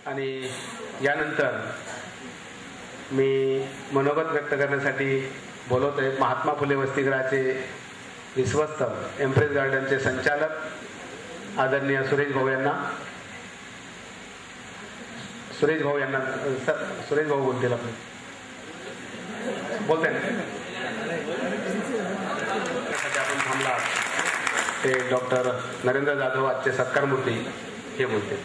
आणि यानंतर मी मनोगत व्यक्त करण्यासाठी बोलवत आहे महात्मा फुले वसतिगृहाचे विश्वस्त एम्प्रेस गार्डनचे संचालक आदरणीय सुरेश भाऊ यांना सुरेश भाऊ बोलतील आपण बोलते आपण थांबला ते डॉक्टर नरेंद्र जाधव आजचे सत्कार मूर्ती हे बोलते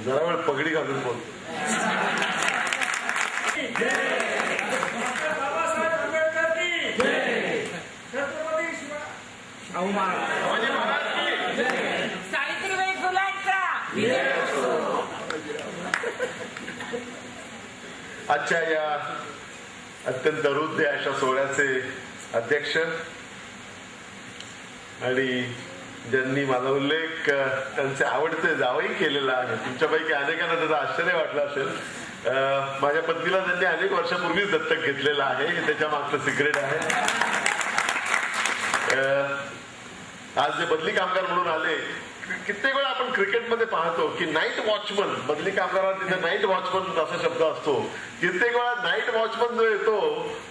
जरा वेळ पगडी घालून बोल. सावित्रीबाई फुलांचा आजच्या या अत्यंत हृदय अशा सोहळ्याचे अध्यक्ष आणि ज्यांनी माझा उल्लेख त्यांचे आवडते जावई केलेला आहे. तुमच्यापैकी अनेकांना त्याचं आश्चर्य वाटलं असेल. माझ्या पत्नीला त्यांनी अनेक वर्षापूर्वीच दत्तक घेतलेलं आहे हे त्याच्या मागचं सिक्रेट आहे. आज जे बदली कामगार म्हणून आले कित्येक वेळा आपण क्रिकेटमध्ये पाहतो की नाईट वॉचमन बदली कामगाराला तिथे नाईट वॉचमन असा शब्द असतो. कित्येक वेळा नाईट वॉचमन जो येतो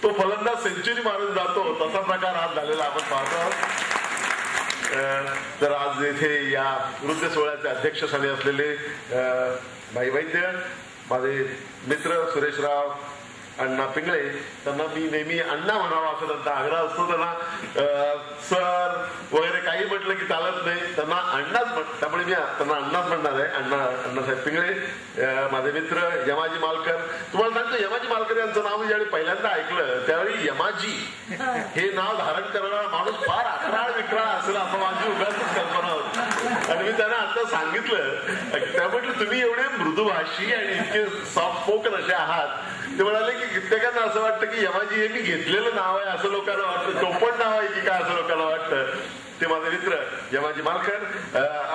तो फलंदाज सेंचुरी मारून जातो तसा प्रकार आज झालेला आपण पाहतो. तर आज येथे या वृद्ध सोहळ्याचे अध्यक्षस्थानी असलेले भाई वैद्य माझे मित्र सुरेशराव अण्णा पिंगळे त्यांना मी नेहमी अण्णा म्हणावा असं त्यांचा आग्रह असतो. त्यांना सर वगैरे काही म्हटलं की चालत नाही त्यांना अण्णाच त्यामुळे मी त्यांना अण्णाच म्हणणार आहे. अण्णासाहेब पिंगळे माझे मित्र यमाजी मालकर. तुम्हाला सांगतो यमाजी मालकर यांचं नाव मी ज्यावेळी पहिल्यांदा ऐकलं त्यावेळी यमाजी हे नाव धारण करणारा माणूस फार अकराळ विक्राळ असेल असं माझी उगाचच कल्पना होती. आणि मी त्यांना आता सांगितलं त्या म्हटलं तुम्ही एवढे मृदुभाषी आणि इतके सॉफ्ट स्पोकन असे आहात. ते म्हणाले की कित्येकांना असं वाटतं की यमाजी हे मी घेतलेलं नाव आहे असं लोकांना वाटतं. चौपट नाव आहे की काय असं लोकांना वाटतं. ते माझे मित्र यमाजी मालकर.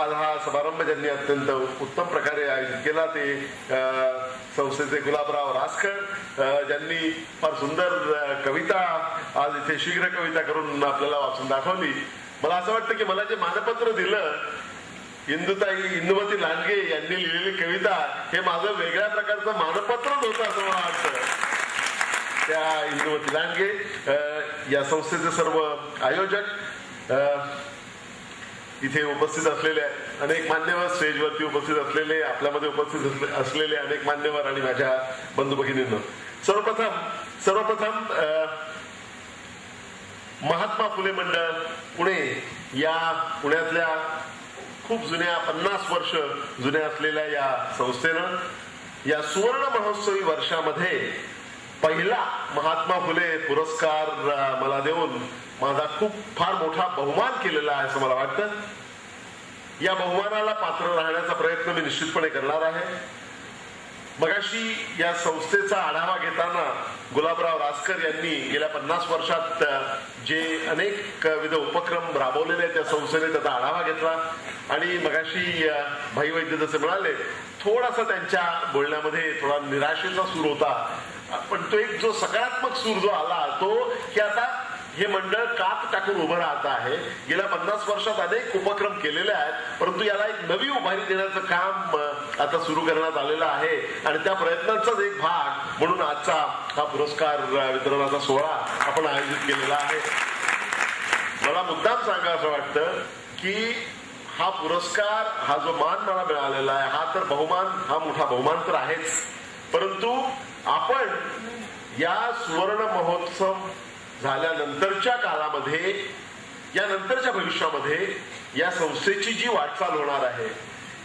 आज हा समारंभ ज्यांनी अत्यंत उत्तम प्रकारे आयोजित केला ते संस्थेचे गुलाबराव रासकर ज्यांनी फार सुंदर कविता आज इथे शीघ्र कविता करून आपल्याला वाचून दाखवली. मला असं वाटतं की मला जे मानपत्र दिलं इंदुमती लांडगे यांनी लिहिलेली कविता हे माझं वेगळ्या प्रकारचं मानपत्रच होतं असं मला वाटतं. त्या इंदुमती लांडगे या संस्थेचे सर्व आयोजक इथे उपस्थित असलेले अनेक मान्यवर स्टेजवरती उपस्थित असलेले आपल्यामध्ये उपस्थित असलेले अनेक मान्यवर आणि माझ्या बंधू भगिनींनो सर्वप्रथम महात्मा फुले मंडळ पुणे या पुण्यातल्या खूप जुन्या 50 वर्ष जुन्या असलेल्या या संस्थेनं या सुवर्ण महोत्सवी वर्षामध्ये पहिला महात्मा फुले पुरस्कार मला देऊन माझा फार मोठा बहुमान केलेला आहे असं मला वाटतं. या बहुमानाला पात्र राहण्याचा प्रयत्न मी निश्चितपणे करणार आहे. मगाशी या संस्थेचा आढावा घेताना गुलाबराव रासकर यांनी गेल्या 50 वर्षात जे अनेक विविध उपक्रम राबवलेले त्या संस्थेने त्याचा आढावा घेतला. आणि मगाशी भाई वैद्य जसे म्हणाले थोडासा त्यांच्या बोलण्यामध्ये थोडा निराशेचा सूर होता. पण तो एक जो सकारात्मक सूर जो आला तो की आता हे मंडळ कात टाकून उभं राहत आहे. गेल्या 50 वर्षात अनेक उपक्रम केलेले आहेत परंतु याला एक नवी उभारी देण्याचं काम आता सुरू करण्यात आलेलं आहे. आणि त्या प्रयत्नांचाच एक भाग म्हणून आजचा हा पुरस्कार वितरणाचा सोहळा आपण आयोजित केलेला आहे. मला मुद्दाम सांगा असं वाटतं की हा पुरस्कार हा जो मान मला मिळालेला आहे हा तर बहुमान हा मोठा बहुमान तर आहेच. परंतु आपण या सुवर्ण महोत्सव झाल्यानंतरच्या काळामध्ये या नंतरच्या भविष्यामध्ये या संस्थेची जी वाटचाल होणार आहे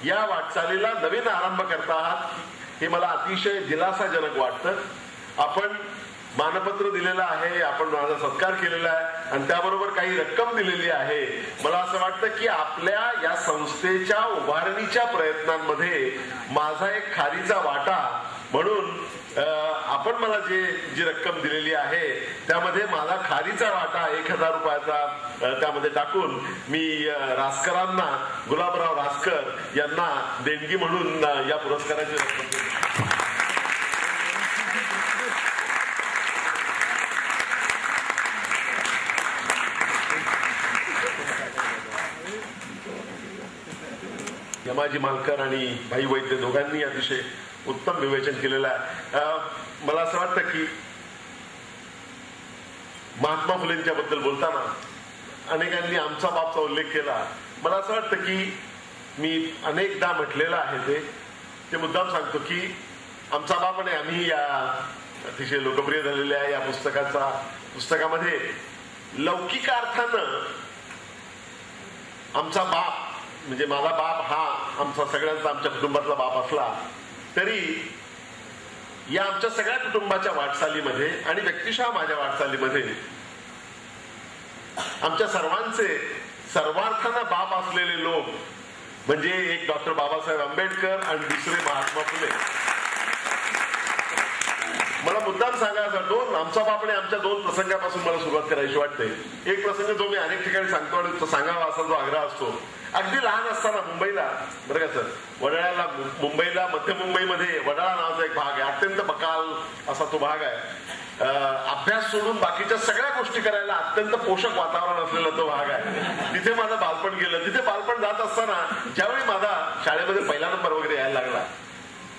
या वाटचालीला नवीन आरंभ करता आहात हे मला अतिशय दिलासाजनक वाटतं. आपण मानपत्र दिलेलं आहे आपण माझा सत्कार केलेला आहे आणि त्याबरोबर काही रक्कम दिलेली आहे. मला असं वाटतं की आपल्या या संस्थेच्या उभारणीच्या प्रयत्नांमध्ये माझा एक खारीचा वाटा म्हणून आपण मला जी रक्कम दिलेली आहे त्यामध्ये माझा खारीचा वाटा 1000 रुपयाचा त्यामध्ये टाकून मी रासकरांना गुलाबराव रासकर यांना देणगी म्हणून या पुरस्काराची रक्कम देतो. यमाजी मालकर आणि भाई वैद्य दोघांनी अतिशय उत्तम विवेचन केलेलं आहे. मला असं वाटतं की महात्मा फुलेंच्या बद्दल बोलताना अनेकांनी आमचा बापचा उल्लेख केला. मला असं वाटतं की मी अनेकदा म्हटलेलं आहे ते मुद्दाम सांगतो की आमचा बाप आणि आम्ही या अतिशय लोकप्रिय झालेल्या या पुस्तकामध्ये लौकिक अर्थानं आमचा बाप म्हणजे माझा बाप हा आमचा सगळ्यांचा आमच्या कुटुंबातला बाप असला तरी या आमच्या सगळ्या कुटुंबाच्या वाटचालीमध्ये आणि व्यक्तिशः माझ्या वाटचालीमध्ये आमच्या सर्वांचे सर्वार्थानं बाप असलेले लोक म्हणजे एक डॉक्टर बाबासाहेब आंबेडकर आणि दुसरे महात्मा फुले. मला मुद्दाम सांगायचा आमचा बाप आणि आमच्या दोन प्रसंगापासून मला सुरुवात करायची वाटते. एक प्रसंग जो मी अनेक ठिकाणी सांगतो आणि तो सांगावा असा जो आग्रह असतो. अगदी लहान असताना मुंबईला बरं का सर वडाळ्याला मुंबईला मध्य मुंबईमध्ये वडाळा नावाचा एक भाग आहे. अत्यंत बकाल असा तो भाग आहे. अभ्यास सोडून बाकीच्या सगळ्या गोष्टी करायला अत्यंत पोषक वातावरण असलेला तो भाग आहे. तिथे माझं बालपण गेलं. तिथे बालपण जात असताना ज्यावेळी माझा शाळेमध्ये पहिला नंबर वगैरे यायला लागला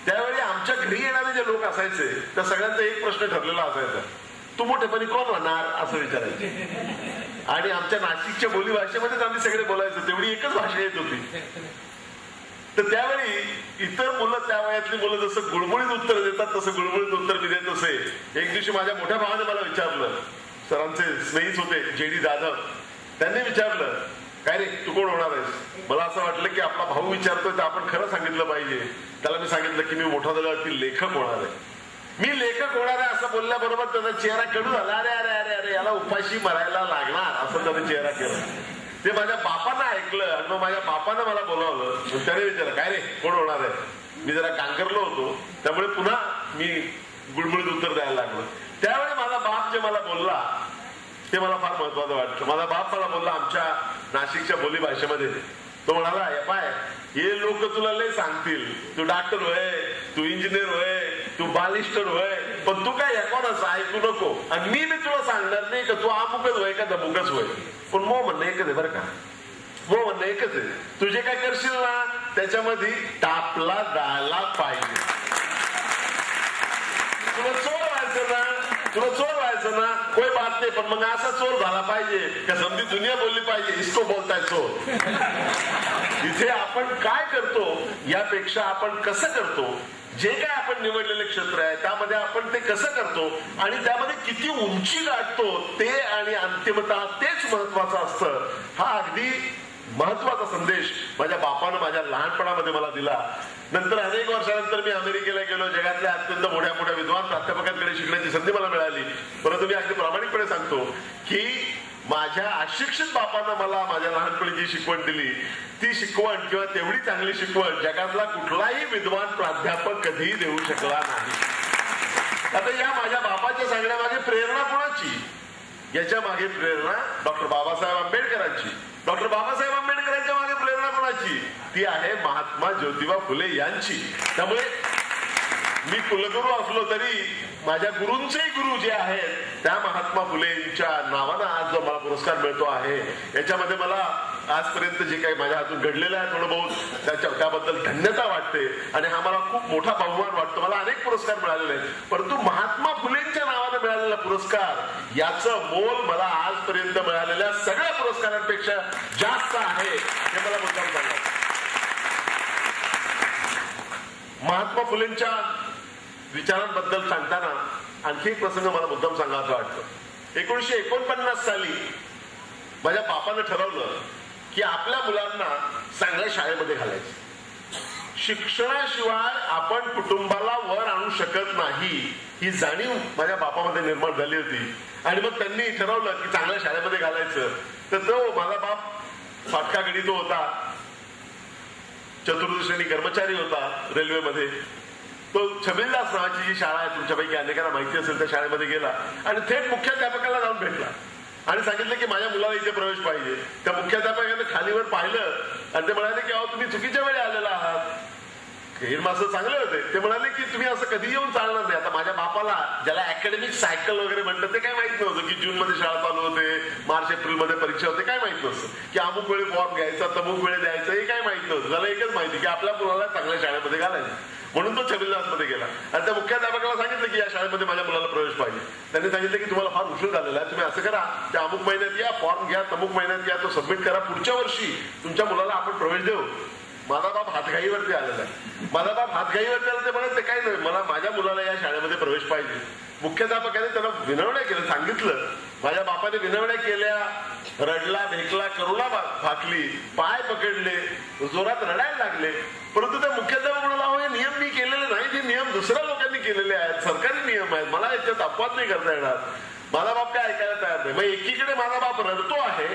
त्यावेळी आमच्या घरी येणारे जे लोक असायचे त्या सगळ्यांचा एक प्रश्न ठरलेला असायचा, तू मोठेपणी कोण होणार असं विचारायचे. आणि आमच्या नाशिकच्या बोली भाषेमध्येच आम्ही सगळे बोलायचो. तेवढी एकच भाषा येत होती. तर त्यावेळी इतर मुलं त्या वयातली मुलं जसं गुळगुळीत उत्तर देतात तसं गुळगुळीत उत्तर मी देत असे. एक दिवशी माझ्या मोठ्या भावाने मला विचारलं, सरांचे स्नेहित होते JD जाधव, त्यांनी विचारलं काय रे तू कोण होणार आहेस. मला असं वाटलं की आपला भाऊ विचारतोय तर आपण खरं सांगितलं पाहिजे. त्याला मी सांगितलं की मी मोठा झाल्यावरती लेखक होणार आहे. मी लेखक होणार आहे असं बोलल्याबरोबर त्याचा चेहरा कडू झाला. अरे अरे अरे अरे याला उपाशी मरायला लागणार असं त्याने चेहरा केला. ते माझ्या बापानं ऐकलं आणि मग माझ्या बापानं मला बोलावलं. त्याने विचारलं काय रे कोण होणार आहे. मी जरा गांगरलो होतो त्यामुळे पुन्हा मी गुळगुळीत उत्तर द्यायला लागलो. त्यावेळी माझा बाप जे मला बोलला ते मला फार महत्वाचं वाटतं. माझा बाप मला बोलला आमच्या नाशिकच्या बोली भाषेमध्ये. तो म्हणाला पाय हे लोक तुला लय सांगतील, तू डॉक्टर होय, तू इंजिनियर होय, तू बालिस्टर होय, पण तू काय कोणाच ऐकू नको. आणि मी तुला सांगणार नाही का तू अमुकच होय का दमुकच होय. पण मो म्हणणं एकच आहे बरं का. मो म्हणणं एकच आहे, तुझे काय करशील ना त्याच्यामध्ये टापला जायला पाहिजे. तुला चोर व्हायचं ना कोई बात नाही, पण मग असा चोर झाला पाहिजे का समधी दुनिया बोलली पाहिजे इसको बोलताय चोर. इथे आपण काय करतो यापेक्षा आपण कसं करतो, जे काय आपण निवडलेले क्षेत्र आहे त्यामध्ये आपण ते कसं करतो आणि त्यामध्ये किती उंची गाठतो ते आणि अंतिमतः तेच महत्वाचं असतं. हा अगदी महत्वाचा संदेश माझ्या बापानं माझ्या लहानपणामध्ये मला दिला. नंतर अनेक वर्षानंतर मी अमेरिकेला गेलो. जगातल्या अत्यंत मोठ्या मोठ्या विद्वान प्राध्यापकांकडे शिकण्याची संधी मला मिळाली. परंतु मी अगदी प्रामाणिकपणे सांगतो की माझ्या अशिक्षित बापानं मला माझ्या लहानपणी जी शिकवण दिली ती शिकवण किंवा तेवढी चांगली शिकवण जगातला कुठलाही विद्वान प्राध्यापक कधीही देऊ शकला नाही. आता या माझ्या बापाच्या सांगण्यामागे प्रेरणा कोणाची, याच्या मागे प्रेरणा डॉक्टर बाबासाहेब आंबेडकरांची. डॉक्टर बाबासाहेब आंबेडकरांच्या मागे प्रेरणा कोणाची, ती आहे महात्मा ज्योतिबा फुले यांची. त्यामुळे मी कुलगुरू असलो तरी माझ्या गुरूंचेही गुरु जे आहेत त्या महात्मा फुलेंच्या नावानं आज जो मला पुरस्कार मिळतो आहे याच्यामध्ये मला आजपर्यंत जे काही माझ्या हातून घडलेलं आहे थोडं बहुत त्याबद्दल धन्यता वाटते आणि हा मला खूप मोठा बहुमान वाटतो. मला अनेक पुरस्कार मिळालेले आहेत परंतु महात्मा फुलेंच्या नावानं मिळालेला पुरस्कार याचं मोल मला आजपर्यंत मिळालेल्या सगळ्या पुरस्कारांपेक्षा जास्त आहे हे मला मुद्दाम सांगायचं. महात्मा फुलेंच्या विचारांबद्दल सांगताना आणखी एक प्रसंग मला मुद्दाम सांगायचा वाटतो. 1949 साली माझ्या बापानं ठरवलं की आपल्या मुलांना चांगल्या शाळेमध्ये घालायचं. शिक्षणाशिवाय आपण कुटुंबाला वर आणू शकत नाही ही जाणीव माझ्या बापामध्ये निर्माण झाली होती आणि मग त्यांनी ठरवलं की चांगल्या शाळेमध्ये घालायचं. तर तो माझा बाप फाटका गडी तो होता, चतुर्दशी कर्मचारी होता रेल्वेमध्ये. तो छबिलदास नावाची जी शाळा आहे तुमच्यापैकी अनेकांना माहिती असेल त्या शाळेमध्ये गेला आणि थेट मुख्याध्यापकाला जाऊन भेटला आणि सांगितलं की माझ्या मुलाला इथे प्रवेश पाहिजे. त्या मुख्याध्यापकाने खालीवर पाहिलं आणि ते म्हणाले की अहो तुम्ही चुकीच्या वेळी आलेला आहात, हेडमास्टर चांगले होते. ते म्हणाले की तुम्ही असं कधी येऊन चालणार नाही. आता माझ्या बापाला ज्याला अकॅडमिक सायकल वगैरे म्हणतात ते काय माहित नव्हतं की जून मध्ये शाळा चालू होते, मार्च एप्रिल मध्ये परीक्षा होते, काय माहित नसतं. की अमुक वेळी फॉर्म घ्यायचा, तमुक वेळी द्यायचं, हे काय माहित नव्हतं. त्याला एकच माहिती की आपल्या मुलाला चांगल्या शाळेमध्ये घालायचं. म्हणून तो छबिलदास मध्ये गेला आणि त्या मुख्याध्यापकाला सांगितलं की या शाळेमध्ये माझ्या मुलाला प्रवेश पाहिजे. त्यांनी सांगितलं की तुम्हाला फार उशीर झालेला आहे, तुम्ही असं करा, त्या अमुक महिन्यात या, फॉर्म घ्या, तमुक महिन्यात या, तो सबमिट करा, पुढच्या वर्षी तुमच्या मुलाला आपण प्रवेश देऊ. माझा बाप हातघाईवरती आलेला आहे. माझा बाप हातघाईवरती आला ते म्हणत ते काही नाही, मला माझ्या मुलाला या शाळेमध्ये प्रवेश पाहिजे. मुख्याध्यापकाने त्यांना विनवण्या केल्या, सांगितलं. माझ्या बापाने विनवण्या केल्या, रडला, भेकला, करुणा फाकली, पाय पकडले, जोरात रडायला लागले. परंतु त्या मुख्याध्यापक म्हणाला, हो हे नियम मी केलेले नाही, हे नियम दुसऱ्या लोकांनी केलेले आहेत, सरकारी नियम आहेत, मला याच्यात अपवाद नाही करता येणार. माझा बाप काय ऐकायला तयार नाही. मग एकीकडे माझा बाप रडतो आहे,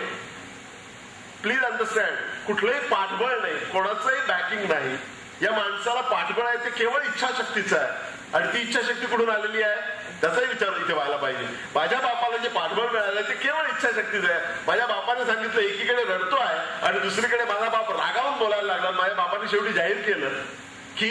प्लीज अंडरस्टँड, कुठलंही पाठबळ नाही, कोणाचंही बॅकिंग नाही. या माणसाला पाठबळ आहे ते केवळ इच्छाशक्तीचं आहे. आणि ती इच्छाशक्ती कुठून आलेली आहे त्याचाही विचार इथे व्हायला पाहिजे. माझ्या बापाला जे पाठबळ मिळालं ते केवळ इच्छाशक्तीच आहे. माझ्या बापाने सांगितलं, एकीकडे रडतो आहे आणि दुसरीकडे माझा बाप रागावून बोलायला लागला. माझ्या बापाने शेवटी जाहीर केलं की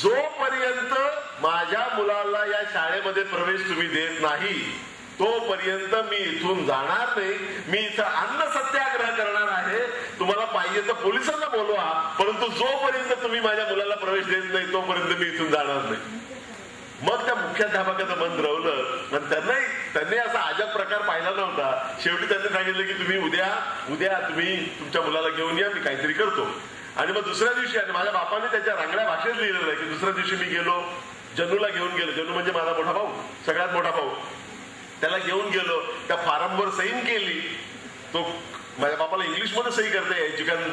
जोपर्यंत माझ्या मुलाला या शाळेमध्ये प्रवेश तुम्ही देत नाही तोपर्यंत मी इथून जाणार नाही. मी इथं अन्न सत्याग्रह करणार आहे. तुम्हाला पाहिजे तर पोलिसांना बोलवा, परंतु जोपर्यंत तुम्ही माझ्या मुलाला प्रवेश देत नाही तोपर्यंत मी इथून जाणार नाही. मग त्या मुख्याध्यापकाचं मन रवलं. त्यांनी असा अजब प्रकार पाहिला नव्हता. शेवटी त्यांनी सांगितलं की तुम्ही उद्या तुम्ही तुमच्या मुलाला घेऊन या, मी काहीतरी करतो. आणि मग दुसऱ्या दिवशी, आणि माझ्या बापाने त्याच्या रांगड्या भाषेत लिहिलेलं आहे की दुसऱ्या दिवशी मी गेलो, जनूला घेऊन गेलो. जनू म्हणजे माझा मोठा भाऊ, सगळ्यात मोठा भाऊ. त्याला घेऊन गेलो, त्या फॉर्मवर सही केली. तो माझ्या बापाला इंग्लिशमध्ये सही करता यायची, कारण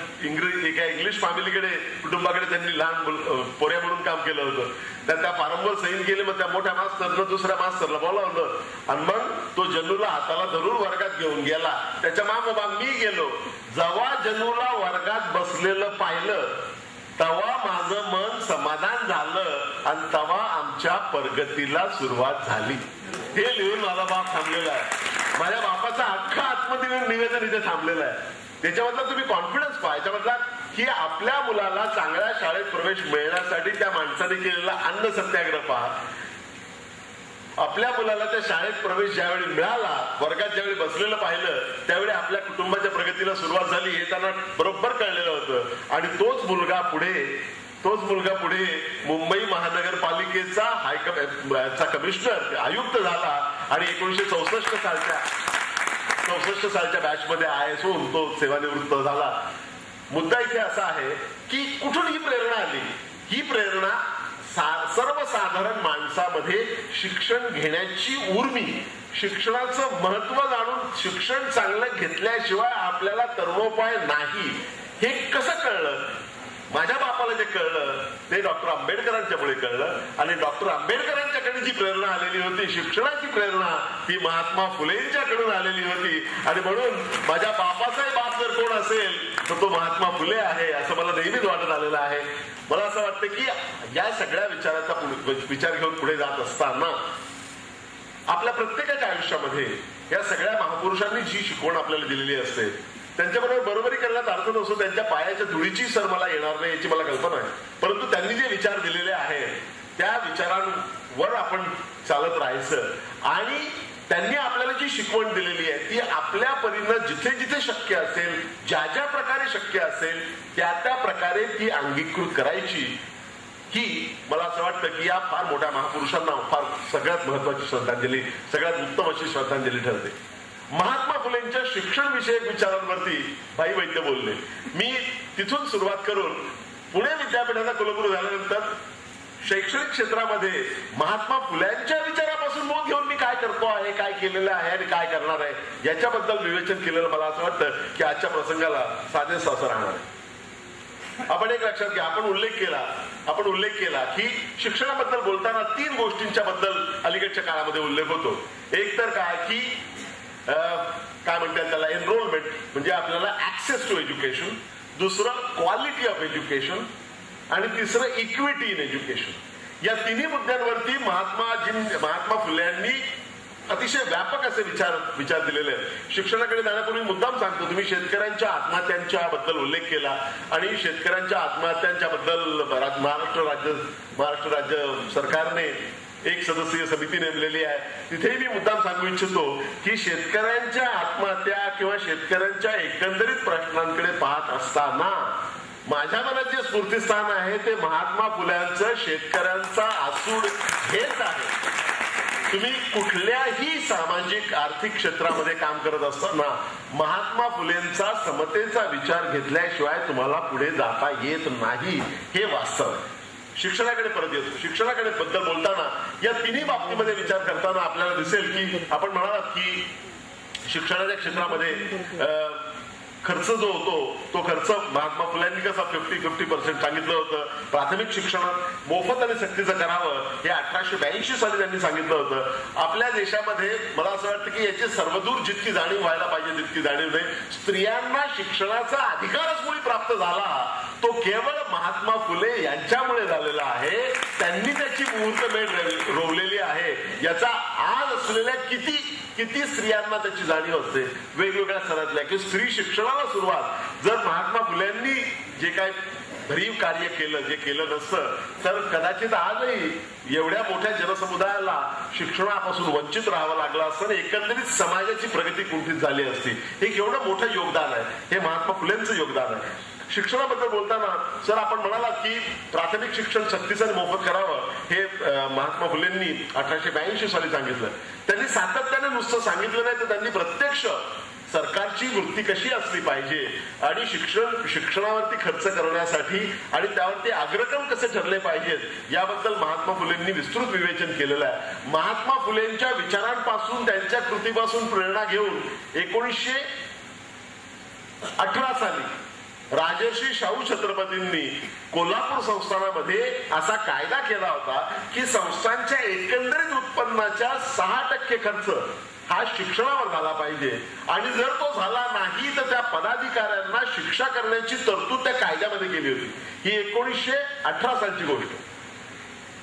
एका इंग्लिश फॅमिलीकडे, कुटुंबाकडे त्यांनी लहान पोऱ्या म्हणून काम केलं होतं. त्या फॉर्मवर सही केली. मग त्या मोठ्या मास्तरनं दुसऱ्या मास्तरला बोलावलं आणि मग तो जनूला हाताला धरून वर्गात घेऊन गेला. त्याच्या मागोमाग मी गेलो. जेव्हा जनूला वर्गात बसलेलं पाहिलं तेव्हा माझं मन समाधान झालं आणि तेव्हा आमच्या प्रगतीला सुरुवात झाली. हे लिहून माझा बाप थांबलेला आहे. माझ्या बापाचा अख्खा आत्मनिवेदन इथे थांबलेलं आहे. त्याच्यामधला तुम्ही कॉन्फिडन्स पहा. याच्यामधला की आपल्या मुलाला चांगल्या शाळेत प्रवेश मिळण्यासाठी त्या माणसाने केलेला अन्न सत्याग्रह पहा. आपल्या मुलाला त्या शाळेत प्रवेश ज्यावेळी मिळाला, वर्गात ज्यावेळी बसलेलं पाहिलं, त्यावेळी आपल्या कुटुंबाच्या प्रगतीला सुरुवात झाली हे त्यांना बरोबर कळलेलं होतं. आणि तोच मुलगा पुढे मुंबई महानगरपालिकेचा कमिशनर, आयुक्त झाला आणि 1964 सालच्या बॅचमध्ये IAS होऊन तो सेवानिवृत्त झाला. मुद्दा इथे असा आहे की कुठून ही प्रेरणा आली. ही प्रेरणा सर्वसाधारण माणसामध्ये शिक्षण घेण्याची उर्मी, शिक्षणाचं महत्व जाणून शिक्षण चांगलं घेतल्याशिवाय आपल्याला तरुणोपाय नाही हे कसं कळलं. माझ्या बापाला जे कळलं ते डॉक्टर आंबेडकरांच्यामुळे कळलं. आणि डॉक्टर आंबेडकरांच्याकडे जी प्रेरणा आलेली होती, शिक्षणाची प्रेरणा, ती महात्मा फुलेंच्याकडून आलेली होती. आणि म्हणून माझ्या बापाचाही बाप जर कोण असेल तर तो महात्मा फुले आहे असं मला नेहमीच वाटत आलेलं आहे. मला असं वाटतं की या सगळ्या विचाराचा विचार घेऊन पुढे जात असताना आपल्या प्रत्येकाच्या आयुष्यामध्ये या सगळ्या महापुरुषांनी जी शिकवण आपल्याला दिलेली असते त्यांच्याबरोबर बरोबरी करण्यात अर्थ नसतो. त्यांच्या पायाच्या धुळीची सर मला येणार नाही याची मला कल्पना आहे. परंतु त्यांनी जे विचार दिलेले आहेत त्या विचारांवर आपण चालत राहायचं. आणि त्यांनी आपल्याला जी शिकवण दिलेली आहे ती आपल्या परीनं जिथे जिथे शक्य असेल, ज्या ज्या प्रकारे शक्य असेल त्या त्या प्रकारे ती अंगीकृत करायची. ही मला असं वाटतं की या फार मोठ्या महापुरुषांना फार सगळ्यात महत्वाची श्रद्धांजली, सगळ्यात उत्तम अशी श्रद्धांजली ठरते. महात्मा फुलेंच्या शिक्षण विषयक विचारांवरती भाई वैद्य बोलले. मी तिथून सुरुवात करून पुणे विद्यापीठाचा कुलगुरू झाल्यानंतर शैक्षणिक क्षेत्रामध्ये महात्मा फुल्यांच्या विचारापासून बोध घेऊन मी काय करतो आहे, काय केलेलं आहे आणि काय करणार आहे याच्याबद्दल विवेचन केलेलं मला असं वाटतं की आजच्या प्रसंगाला साधेच असं राहणार आहे. आपण एक लक्षात घ्या, आपण उल्लेख केला की शिक्षणाबद्दल बोलताना 3 गोष्टींच्या बद्दल अलीकडच्या काळामध्ये उल्लेख होतो. एक तर काय की काय म्हणतात त्याला एनरोलमेंट, म्हणजे आपल्याला ऍक्सेस टू एज्युकेशन. दुसरं क्वालिटी ऑफ एज्युकेशन. आणि तिसरं इक्विटी इन एज्युकेशन. या तिन्ही मुद्द्यांवरती महात्मा फुल्यांनी अतिशय व्यापक असे विचार दिलेले आहेत. शिक्षणाकडे जाण्यापूर्वी मुद्दाम सांगतो, तुम्ही शेतकऱ्यांच्या आत्महत्यांच्या बद्दल उल्लेख केला आणि शेतकऱ्यांच्या आत्महत्यांच्या बद्दल महाराष्ट्र राज्य सरकारने एक सदस्यीय समिती नेमलेली आहे. तिथेही मी मुद्दाम सांगू इच्छितो की शेतकऱ्यांच्या आत्महत्या किंवा शेतकऱ्यांच्या एकंदरीत प्रश्नांकडे पाहत असताना माझ्या मनात जे स्फूर्तिस्थान आहे ते महात्मा फुल्यांचं शेतकऱ्यांचा आसूड हेच आहे. तुम्ही कुठल्याही सामाजिक आर्थिक क्षेत्रामध्ये काम करत असताना महात्मा फुलेंचा समतेचा विचार घेतल्याशिवाय तुम्हाला पुढे जाता येत नाही, हे वास्तव आहे. शिक्षणाकडे परत येतो. शिक्षणाकडे बद्दल बोलताना या तिन्ही बाबतीमध्ये विचार करताना आपल्याला दिसेल की आपण म्हणालात की शिक्षणाच्या क्षेत्रामध्ये खर्च जो होतो तो खर्च महात्मा फुल्यांनी कसा 50% सांगितलं होतं. प्राथमिक शिक्षण मोफत आणि सक्तीचं करावं हे 1882 साली त्यांनी सांगितलं होतं. आपल्या देशामध्ये मला असं वाटतं की याची सर्वदूर जितकी जाणीव व्हायला पाहिजे तितकी जाणीव नाही. स्त्रियांना शिक्षणाचा अधिकारच मुळी प्राप्त झाला तो केवळ महात्मा फुले यांच्यामुळे झालेला आहे. त्यांनी त्याची मुहूर्तमेढ रोवलेली आहे. याचा आज असलेल्या किती स्त्रियांना त्याची जाणीव असते वेगवेगळ्या स्तरातल्या की स्त्री शिक्षणाला सुरुवात जर महात्मा फुल्यांनी जे काय भरीव कार्य केलं जे केलं नसतं तर कदाचित आजही एवढ्या मोठ्या जनसमुदायाला शिक्षणापासून वंचित राहावं लागलं असतं आणि एकंदरीत समाजाची प्रगती कुंठित झाली असती. हे केवढं मोठं योगदान आहे, हे महात्मा फुलेंचं योगदान आहे. शिक्षणाबद्दल बोलताना सर आपण म्हणालात की प्राथमिक शिक्षण सक्तीचं मोफत करावं हे महात्मा फुलेंनी 1882 साली सांगितलं. त्यांनी सातत्याने नुसतं सांगितलं नाही तर त्यांनी प्रत्यक्ष सरकारची वृत्ती कशी असली पाहिजे आणि शिक्षणावरती खर्च करण्यासाठी आणि त्यावरती अग्रक्रम कसे ठरले पाहिजेत याबद्दल महात्मा फुलेंनी विस्तृत विवेचन केलेलं आहे. महात्मा फुलेंच्या विचारांपासून त्यांच्या कृतीपासून प्रेरणा घेऊन 1918 साली राजर्षी शाहू छत्रपतींनी कोल्हापूर संस्थानामध्ये असा कायदा केला होता की संस्थांच्या एकंदरीत उत्पन्नाच्या 6% खर्च हा शिक्षणावर झाला पाहिजे आणि जर तो झाला नाही तर त्या पदाधिकाऱ्यांना शिक्षा करण्याची तरतूद त्या कायद्यामध्ये केली होती. ही 1918 सालची गोष्ट.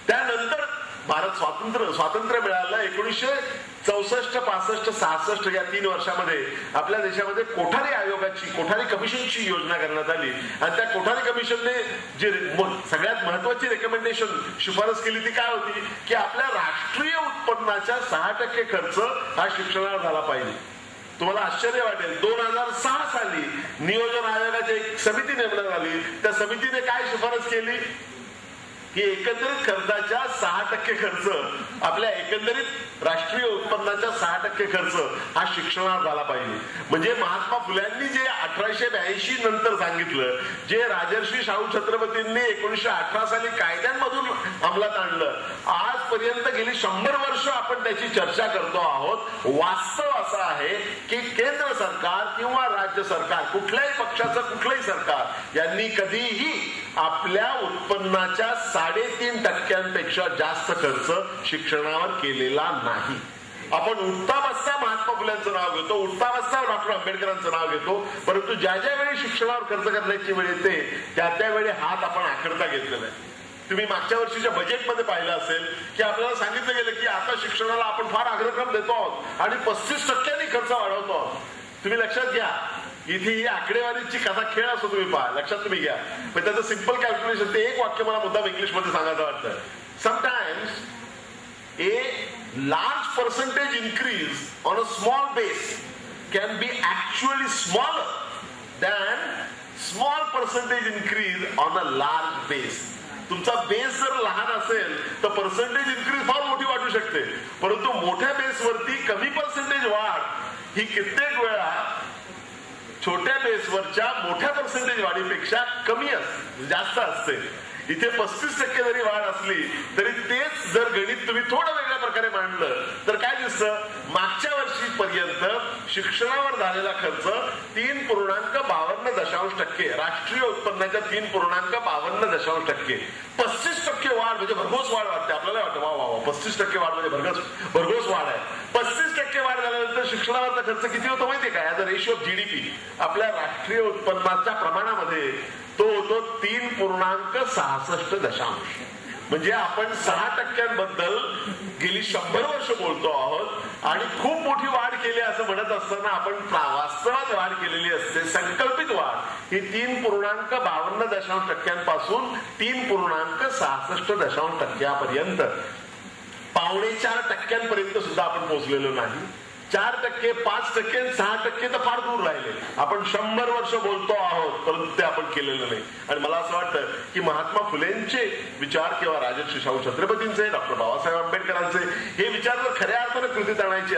त्यानंतर भारत स्वातंत्र्य मिळालं. 1964, 65, 66 या 3 वर्षामध्ये आपल्या देशामध्ये कोठारी कमिशनची योजना करण्यात आली आणि त्या कोठारी कमिशनने जे सगळ्यात महत्वाची रेकमेंडेशन शिफारस केली ती काय होती की आपल्या राष्ट्रीय उत्पन्नाच्या 6% खर्च हा शिक्षणावर झाला पाहिजे. तुम्हाला आश्चर्य वाटेल 2006 साली नियोजन आयोगाची एक समिती नेमण्यात आली. त्या समितीने काय शिफारस केली की एकंदरीत खर्चाच्या 6% खर्च आपल्या एकंदरीत राष्ट्रीय उत्पन्नाच्या 6% खर्च हा शिक्षणावर झाला पाहिजे. म्हणजे महात्मा फुल्यांनी जे 1882 नंतर सांगितलं जे राजर्षी शाहू छत्रपतींनी 1918 साली कायद्यांमधून अंमलात आणलं आजपर्यंत गेली 100 वर्ष आपण त्याची चर्चा करतो आहोत. वास्तव असं आहे की केंद्र सरकार किंवा राज्य सरकार कुठल्याही पक्षाचं कुठलंही सरकार यांनी कधीही आपल्या उत्पन्नाच्या 3.5% जास्त खर्च शिक्षणावर केलेला नाही. आपण उठता बसता महात्मा फुल्यांचं नाव घेतो, उठता बसता डॉक्टर आंबेडकरांचं नाव घेतो, परंतु ज्या वेळी शिक्षणावर खर्च करण्याची वेळ येते त्यावेळी हात आपण आखडता घेतलेला आहे. तुम्ही मागच्या वर्षीच्या बजेटमध्ये पाहिलं असेल की आपल्याला सांगितलं गेलं की आता शिक्षणाला आपण फार अग्रक्रम देतो आहोत आणि 35% खर्च वाढवतो आहोत. तुम्ही लक्षात घ्या इथे ही आकडेवारीची कसा खेळ असतो तुम्ही पहा, लक्षात तुम्ही घ्या. पण त्याचं सिंपल कॅल्क्युलेशन ते एक वाक्य मला मुद्दाम इंग्लिशमध्ये सांगायचं वाटतं. Sometimes a large percentage increase on a small base can be actually smaller than small percentage increase on a large base. तुमचा बेस जर लहान असेल तर पर्सेंटेज इन्क्रीज फार मोठी वाटू शकते, परंतु मोठ्या बेसवरती कमी पर्सेंटेज वाढ ही कित्येक वेळा छोट्या बेसवरच्या मोठ्या पर्सेंटेज वाढीपेक्षा कमी असते, जास्त असते. इथे 35% जरी वाढ असली तरी तेच जर गणित तुम्ही थोडं वेगळ्या प्रकारे मांडलं तर काय दिसतं, मागच्या वर्षीपर्यंत शिक्षणावर झालेला खर्च 3.52% राष्ट्रीय उत्पन्नाच्या 3.52%. 35% वाढ म्हणजे भरघोस वाढ वाटते आपल्याला, वाटतं वा वा 35% वाढ म्हणजे भरघोस वाढ आहे. 35% वाढ झाल्यानंतर शिक्षणावरचा खर्च किती होतो माहितीये का, as a ratio of GDP आपल्या राष्ट्रीय उत्पन्नाच्या प्रमाणामध्ये तो होतो 3.66%. म्हणजे आपण 6% गेली 100 वर्ष बोलतो आहोत आणि खूप मोठी वाढ केली असं म्हणत असताना आपण वास्तवात वाढ केलेली असते. संकल्पित वाढ ही 3.52% पासून 3.66% 4.25% सुद्धा आपण पोहोचलेलो नाही. 4%, 5%, 6% तर फार दूर राहिले. आपण 100 वर्ष बोलतो आहोत परंतु ते आपण केलेलं नाही. आणि मला असं वाटतं की महात्मा फुलेंचे विचार किंवा राजर्षी शाहू छत्रपतींचे, डॉक्टर बाबासाहेब आंबेडकरांचे हे विचार जर खऱ्या अर्थाने कृतीत आणायचे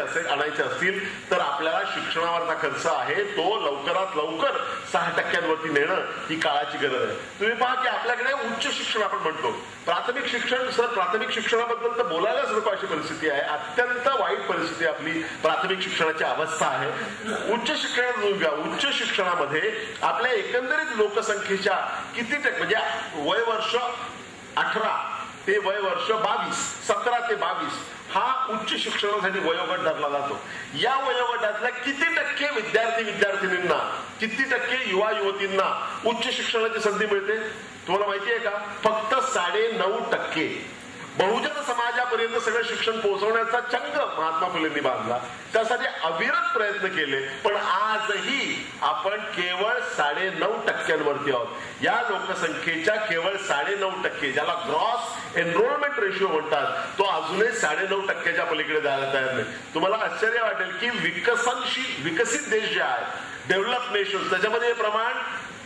असतील तर आपल्याला शिक्षणावरचा खर्च आहे तो लवकरात लवकर 6% नेणं ही काळाची गरज आहे. तुम्ही पहा की आपल्याकडे उच्च शिक्षण आपण म्हणतो, प्राथमिक शिक्षण, सर प्राथमिक शिक्षणाबद्दल तर बोलायलाच नको अशी परिस्थिती आहे. अत्यंत वाईट परिस्थिती आपली प्राथमिक शिक्षणाची अवस्था आहे. उच्च उच्च शिक्षणामध्ये आपल्या एकंदरीत लोकसंख्येच्या किती टक्के म्हणजे वय वर्ष 18 ते वय वर्ष 22, 17 ते 22 हा उच्च शिक्षणासाठी वयोगट धरला जातो. या वयोगटातल्या किती टक्के विद्यार्थींना, किती टक्के युवा युवतींना उच्च शिक्षणाची संधी मिळते तुम्हाला माहिती आहे का? फक्त 9.5%. बहुजन समाजापर्यंत सगळं शिक्षण पोहोचवण्याचा चंग महात्मा फुलेंनी बांधला. त्यासाठी अविरत प्रयत्न केले. पण आजही आपण केवळ 9.5% आहोत. या लोकसंख्येच्या केवळ 9.5%, ज्याला ग्रॉस एनरोलमेंट रेशिओ म्हणतात, तो अजूनही 9.5% पलीकडे जायला तयार नाही. तुम्हाला आश्चर्य वाटेल की विकसित देश जे आहेत, डेव्हलप नेशन, त्याच्यामध्ये हे प्रमाण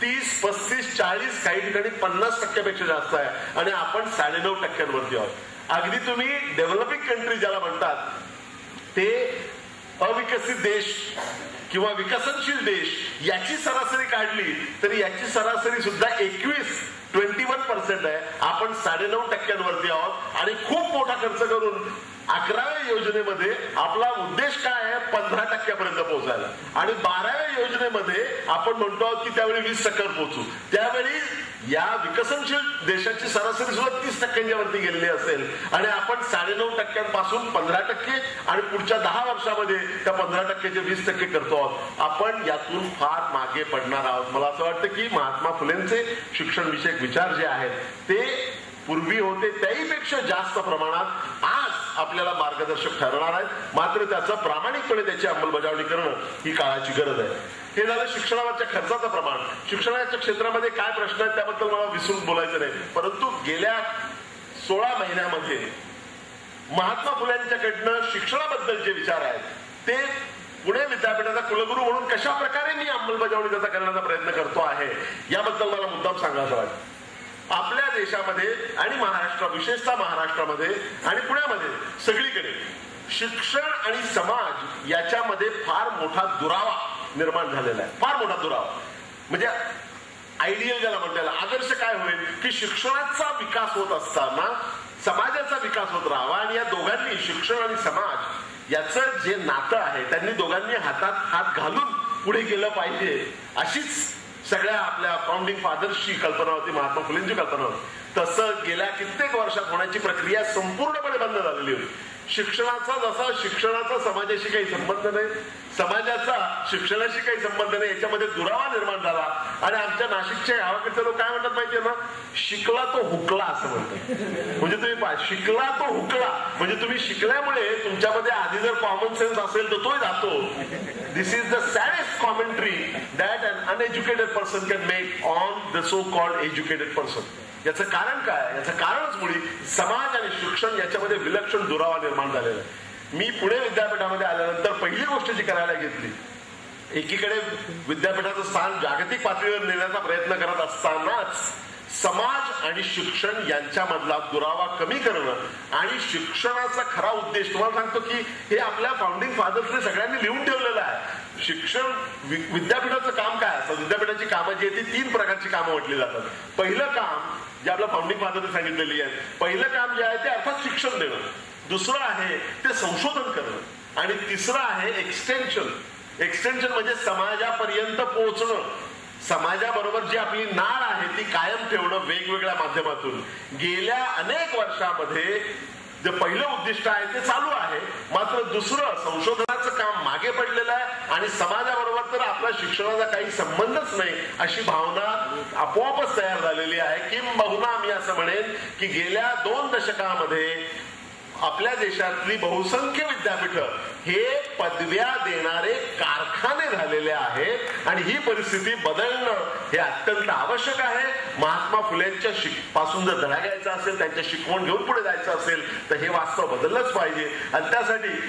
30, 35, 40, काही ठिकाणी 50% जास्त आहे आणि आपण 9.5% आहोत. अगदी तुम्ही डेव्हलपिंग कंट्री ज्याला म्हणतात ते अविकसित देश किंवा विकसनशील देश याची सरासरी काढली तरी याची सरासरी सुद्धा 21% आहे. आपण 9.5% आहोत आणि खूप मोठा खर्च करून 11व्या योजनेमध्ये आपला उद्देश काय आहे? 15% पोहोचायला. आणि 12व्या योजनेमध्ये आपण म्हणतो आहोत की त्यावेळी 20% पोहोचू. त्यावेळी या विकसनशील देशाची सरासरी सुद्धा 30% वरती गेलेली असेल आणि आपण 9.5% पासून 15% आणि पुढच्या 10 वर्षामध्ये त्या 15%चे 20% करतो आहोत. आपण यातून फार मागे पडणार आहोत. मला असं वाटतं की महात्मा फुलेंचे शिक्षण विषयक विचार जे आहेत ते पूर्वी होते त्याहीपेक्षा जास्त प्रमाणात आज आपल्याला मार्गदर्शक ठरणार आहेत. मात्र त्याचं प्रामाणिकपणे त्याची अंमलबजावणी करणं ही काळाची गरज आहे. हे झालं शिक्षणावरच्या खर्चाचं प्रमाण. शिक्षणाच्या क्षेत्रामध्ये काय प्रश्न आहेत त्याबद्दल मला विसरून बोलायचं नाही. परंतु गेल्या 16 महिन्यामध्ये महात्मा फुल्यांच्याकडनं शिक्षणाबद्दल जे विचार आहेत ते पुणे विद्यापीठाचा कुलगुरू म्हणून कशा प्रकारे मी अंमलबजावणी त्याचा करण्याचा प्रयत्न करतो आहे याबद्दल मला मुद्दाम सांगायचं वाटतं. आपल्या देशामध्ये आणि विशेषतः महाराष्ट्रामध्ये आणि पुण्यामध्ये सगळीकडे शिक्षण आणि समाज याच्यामध्ये फार मोठा दुरावा निर्माण झालेला आहे. फार मोठा दुरावा म्हणजे आयडियल ज्याला म्हणता, आदर्श काय होईल की शिक्षणाचा विकास होत असताना समाजाचा विकास होत राहावा आणि या दोघांनी, शिक्षण आणि समाज याचं जे नातं आहे त्यांनी दोघांनी हातात हात घालून पुढे गेलं पाहिजे. अशीच सगळ्या आपल्या फाउंडिंग फादर्सची कल्पना होती, महात्मा फुलेंची कल्पना होती. तसं गेल्या कित्येक वर्षात होण्याची प्रक्रिया संपूर्णपणे बंद झालेली होती. शिक्षणाचा समाजाशी काही संबंध नाही, समाजाचा शिक्षणाशी काही संबंध नाही, याच्यामध्ये दुरावा निर्माण झाला. आणि आमच्या नाशिकच्या गावाकडचे लोक काय म्हणतात माहितीये ना, शिकला तो हुकला असं म्हणतात. म्हणजे तुम्ही पहा, शिकला तो हुकला म्हणजे तुम्ही शिकल्यामुळे तुमच्यामध्ये आधी जर कॉमन सेन्स असेल तर तोही जातो. This is the saddest commentary that an uneducated person can make on the so called educated person. याचं कारण काय? याचं कारणच मुळी समाज आणि शिक्षण याच्यामध्ये विलक्षण दुरावा निर्माण झालेला आहे. मी पुणे विद्यापीठामध्ये आल्यानंतर पहिली गोष्ट जी करायला घेतली, एकीकडे विद्यापीठाचं स्थान जागतिक पातळीवर नेण्याचा प्रयत्न करत असतानाच समाज आणि शिक्षण यांच्यामधला दुरावा कमी करणं आणि शिक्षणाचा खरा उद्देश तुम्हाला सांगतो की हे आपल्या फाउंडिंग फादर्सने सगळ्यांनी लिहून ठेवलेलं आहे. शिक्षण विद्यापीठाचं काम काय असतं? विद्यापीठाची कामं जी आहेत ती 3 प्रकारची कामं म्हटली जातात. पहिलं काम जे आपल्या फाउंडिंग फादरने सांगितलेली आहे, पहिलं काम जे आहे ते अर्थात शिक्षण देणं, दुसरं आहे ते संशोधन करणं आणि तिसरं आहे एक्सटेन्शन म्हणजे समाजापर्यंत पोहोचणं. समाजाबरोबर जी आपली नाळ आहे ती कायम ठेवणं वेगवेगळ्या माध्यमातून. गेल्या अनेक वर्षामध्ये जे पहिलं उद्दिष्ट आहे ते चालू आहे, मात्र दुसरं संशोधनाचं काम मागे पडलेलं आहे आणि समाजाबरोबर तर आपल्या शिक्षणाचा काही संबंधच नाही अशी भावना आपोआपच तयार झालेली आहे. किंबहुना मी असं म्हणेन की गेल्या 2 दशकामध्ये आपल्या देशातली बहुसंख्य विद्यापीठं हे पदव्या देणारे कारखाने झालेले आहेत आणि ही परिस्थिती बदलणं हे अत्यंत आवश्यक आहे. महात्मा फुलेंच्या पासून जर धडा घ्यायचा असेल, त्यांच्या शिकवण घेऊन पुढे जायचं असेल तर हे वास्तव बदललंच पाहिजे आणि त्यासाठी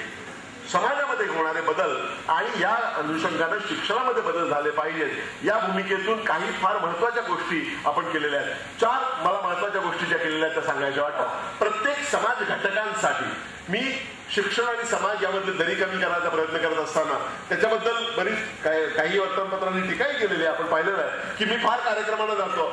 समाजामध्ये होणारे बदल आणि या अनुषंगाने शिक्षणामध्ये बदल झाले पाहिजेत. या भूमिकेतून काही फार महत्वाच्या गोष्टी आपण केलेल्या आहेत. 4 मला महत्वाच्या गोष्टी ज्या केलेल्या आहेत त्या सांगायच्या वाटतात. प्रत्येक समाज घटकांसाठी मी शिक्षण आणि समाज यामधली दरी कमी करायचा प्रयत्न करत असताना त्याच्याबद्दल बरीच काही वर्तमानपत्रांनी टीकाही केलेली आहे. आपण पाहिलेलं आहे की मी फार कार्यक्रमांना जातो,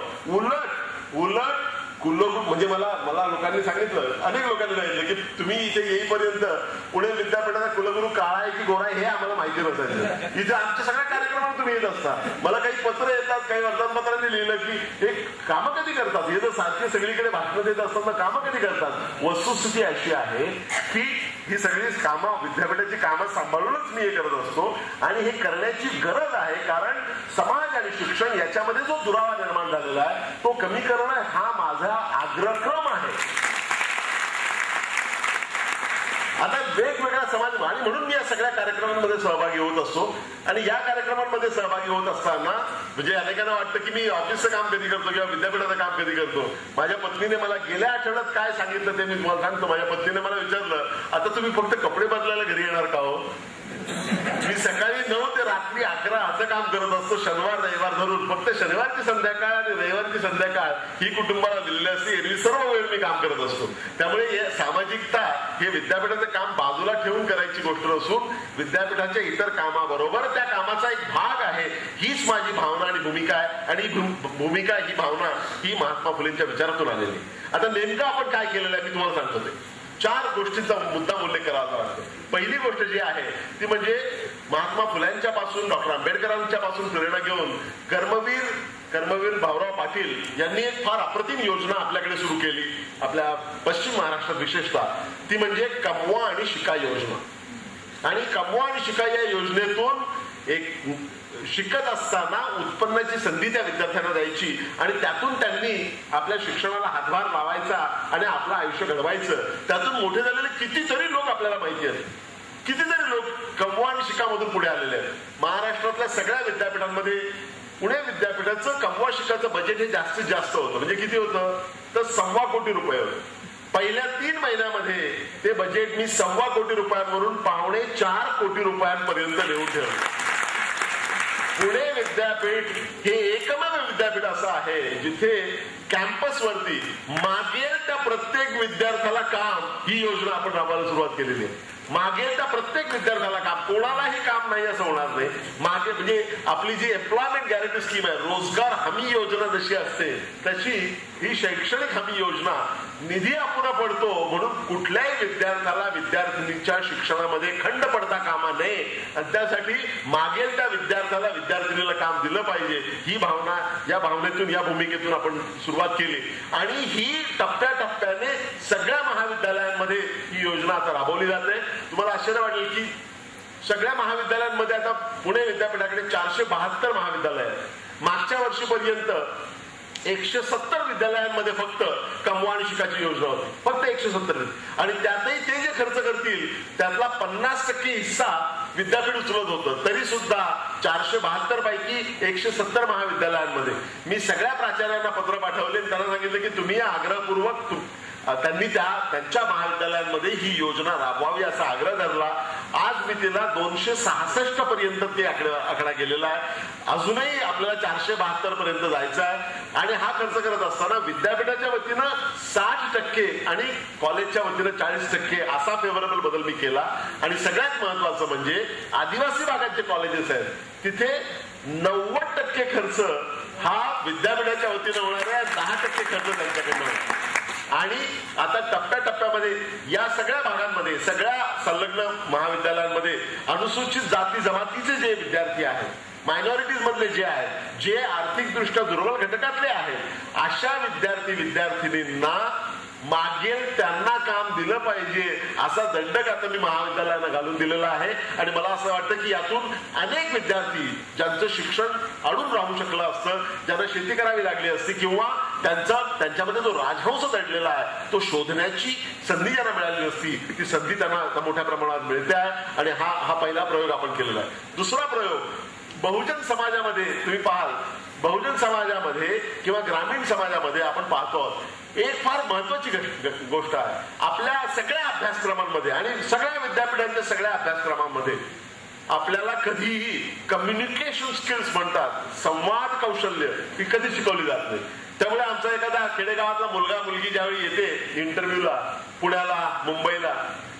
उलट कुलगुरू म्हणजे मला लोकांनी सांगितलं, अनेक लोकांनी सांगितलं की तुम्ही इथे येईपर्यंत पुणे विद्यापीठाचा कुलगुरू काळा आहे की गोरा आहे हे आम्हाला माहिती नसायचं. इथे आमच्या सगळ्या कार्यक्रमात तुम्ही येत असता. मला काही पत्र येतात, काही वर्तमानपत्रांनी लिहिलं की हे कामं कधी करतात, हे जर सारखे सगळीकडे भाषणं देत असताना कामं कधी करतात. वस्तुस्थिती अशी आहे की ही सगळीच कामं विद्यापीठाची कामं सांभाळूनच मी हे करत असतो आणि हे करण्याची गरज आहे, कारण समाज आणि शिक्षण याच्यामध्ये जो दुरावा निर्माण झालेला आहे तो कमी करणं हा माझा आग्रहक्रम आहे. आता वेगवेगळा समाज आणि म्हणून मी या सगळ्या कार्यक्रमांमध्ये सहभागी होत असतो आणि या कार्यक्रमांमध्ये सहभागी होत असताना म्हणजे अनेकांना वाटतं की मी ऑफिसचं काम कधी करतो किंवा विद्यापीठाचं काम कधी करतो. माझ्या पत्नीने मला गेल्या आठवड्यात काय सांगितलं ते मी तुम्हाला सांगतो. माझ्या पत्नीने मला विचारलं, आता तुम्ही फक्त कपडे बदलायला घरी येणार का हो? मी सकाळी 9 ते रात्री 11 असं काम करत असतो, शनिवार रविवार धरून. फक्त शनिवारची संध्याकाळ आणि रविवारची संध्याकाळ ही कुटुंबाला दिलेली असते. एरवी सर्व वेळ मी काम करत असतो. त्यामुळे सामाजिकता हे विद्यापीठाचं काम बाजूला ठेवून करायची गोष्ट नसून विद्यापीठाच्या इतर कामाबरोबर त्या कामाचा एक भाग आहे. हीच माझी भावना आणि भूमिका आहे आणि भूमिका ही भावना ही महात्मा फुलेंच्या विचारातून आलेली. आता नेमकं आपण काय केलेलं आहे मी तुम्हाला सांगतो. ते 4 गोष्टींचा मुद्दा उल्लेख करावा लागतो. पहिली गोष्ट जी आहे ती म्हणजे महात्मा फुल्यांच्या पासून डॉक्टर आंबेडकरांच्या पासून प्रेरणा घेऊन कर्मवीर भाऊराव पाटील यांनी एक फार अप्रतिम योजना आपल्याकडे सुरू केली, आपल्या पश्चिम महाराष्ट्रात विशेषतः. ती म्हणजे कमवा आणि शिका योजना. आणि कमवा आणि शिका या योजनेतून एक शिकत असताना उत्पन्नाची संधी त्या विद्यार्थ्यांना द्यायची आणि त्यातून त्यांनी आपल्या शिक्षणाला हातभार लावायचा आणि आपलं आयुष्य घडवायचं. त्यातून मोठे झालेले कितीतरी लोक आपल्याला माहिती आहेत. कितीतरी लोक कमवा आणि शिकामधून पुढे आलेले आहेत. महाराष्ट्रातल्या सगळ्या विद्यापीठांमध्ये पुणे विद्यापीठाचं कमवा शिकाचं बजेट हे जास्तीत जास्त होतं. म्हणजे किती होतं तर 1.25 कोटी रुपये होतं. पहिल्या 3 महिन्यामध्ये ते बजेट मी 1.25 कोटी रुपयांवरून 4.25 कोटी रुपयांपर्यंत नेऊन ठेवलं. पुणे विद्यापीठ हे एकमेव विद्यापीठ असं आहे जिथे कॅम्पसवरती मागेल त्या प्रत्येक विद्यार्थ्याला काम ही योजना आपण राबवायला सुरुवात केलेली आहे. मागेल त्या प्रत्येक विद्यार्थ्याला काम, कोणालाही काम नाही असं होणार नाही. मागे म्हणजे आपली जी एम्प्लॉयमेंट गॅरंटी स्कीम आहे, रोजगार हमी योजना जशी असते तशी ही शैक्षणिक हमी योजना निधी अपुरा पडतो म्हणून कुठल्याही विद्यार्थ्याला विद्यार्थिनीच्या शिक्षणामध्ये खंड पडता कामा नये आणि त्यासाठी मागेल त्या विद्यार्थ्याला विद्यार्थिनीला काम दिलं पाहिजे. ही भावना, या भावनेतून, या भूमिकेतून आपण सुरुवात केली आणि ही टप्प्याटप्प्याने सगळ्या महाविद्यालयांमध्ये ही योजना आता राबवली जाते. तुम्हाला आश्चर्य वाटेल की सगळ्या महाविद्यालयांमध्ये आता पुणे विद्यापीठाकडे 472 महाविद्यालय आहेत. मागच्या वर्षीपर्यंत 170 विद्यालयांमध्ये फक्त कमवा आणि शिकाची योजना होती, फक्त 170. आणि त्यातही ते जे खर्च करतील त्यातला 50% हिस्सा विद्यापीठ उचलत होतं. तरी सुद्धा 472 पैकी 170 महाविद्यालयांमध्ये मी सगळ्या प्राचार्यांना पत्र पाठवले आणि त्यांना सांगितलं की तुम्ही आग्रहपूर्वक त्यांनी त्यांच्या महाविद्यालयांमध्ये ही योजना राबवावी असा आग्रह धरला. आज मी तिला 266 पर्यंत ते आकडा गेलेला आहे. अजूनही आपल्याला 472 पर्यंत जायचं आहे आणि हा खर्च करत असताना विद्यापीठाच्या वतीनं 60% आणि कॉलेजच्या वतीनं 40% असा फेवरेबल बदल मी केला. आणि सगळ्यात महत्वाचं म्हणजे आदिवासी भागात जे कॉलेजेस आहेत तिथे 90% खर्च हा विद्यापीठाच्या वतीनं होणार आहे, 10% खर्च त्यांच्याकडनं होणार. आणि आता टप्प्याटप्प्यामध्ये या सगळ्या भागांमध्ये, सगळ्या संलग्न महाविद्यालयांमध्ये अनुसूचित जाती जमातीचे जे विद्यार्थी आहेत, मायनॉरिटीज मधले जे आहेत, जे आर्थिकदृष्ट्या दुर्बल घटकातले आहेत, अशा विद्यार्थी विद्यार्थिनींना मागेल त्यांना काम दिलं पाहिजे असा दंडक आता मी महाविद्यालयाला घालून दिलेला आहे. आणि मला असं वाटतं की यातून अनेक विद्यार्थी ज्यांचं शिक्षण अडून राहू शकलं असतं, ज्यांना शेती करावी लागली असती किंवा त्यांच्यामध्ये जो राजहंस दडलेला आहे तो शोधण्याची संधी ज्यांना मिळाली असती, ती संधी त्यांना मोठ्या प्रमाणात मिळते आहे. आणि हा पहिला प्रयोग आपण केलेला आहे. दुसरा प्रयोग, बहुजन समाजामध्ये तुम्ही पाहाल, बहुजन समाजामध्ये किंवा ग्रामीण समाजामध्ये आपण पाहतो एक फार महत्वाची गोष्ट आहे. आपल्या सगळ्या अभ्यासक्रमांमध्ये आणि सगळ्या विद्यापीठांच्या सगळ्या अभ्यासक्रमांमध्ये आपल्याला कधीही कम्युनिकेशन स्किल्स म्हणतात, संवाद कौशल्य, ही कधी शिकवली जात नाही. त्यामुळे आमचा एखादा खेडेगावातला मुलगा मुलगी ज्यावेळी येते इंटरव्ह्यूला पुण्याला मुंबईला,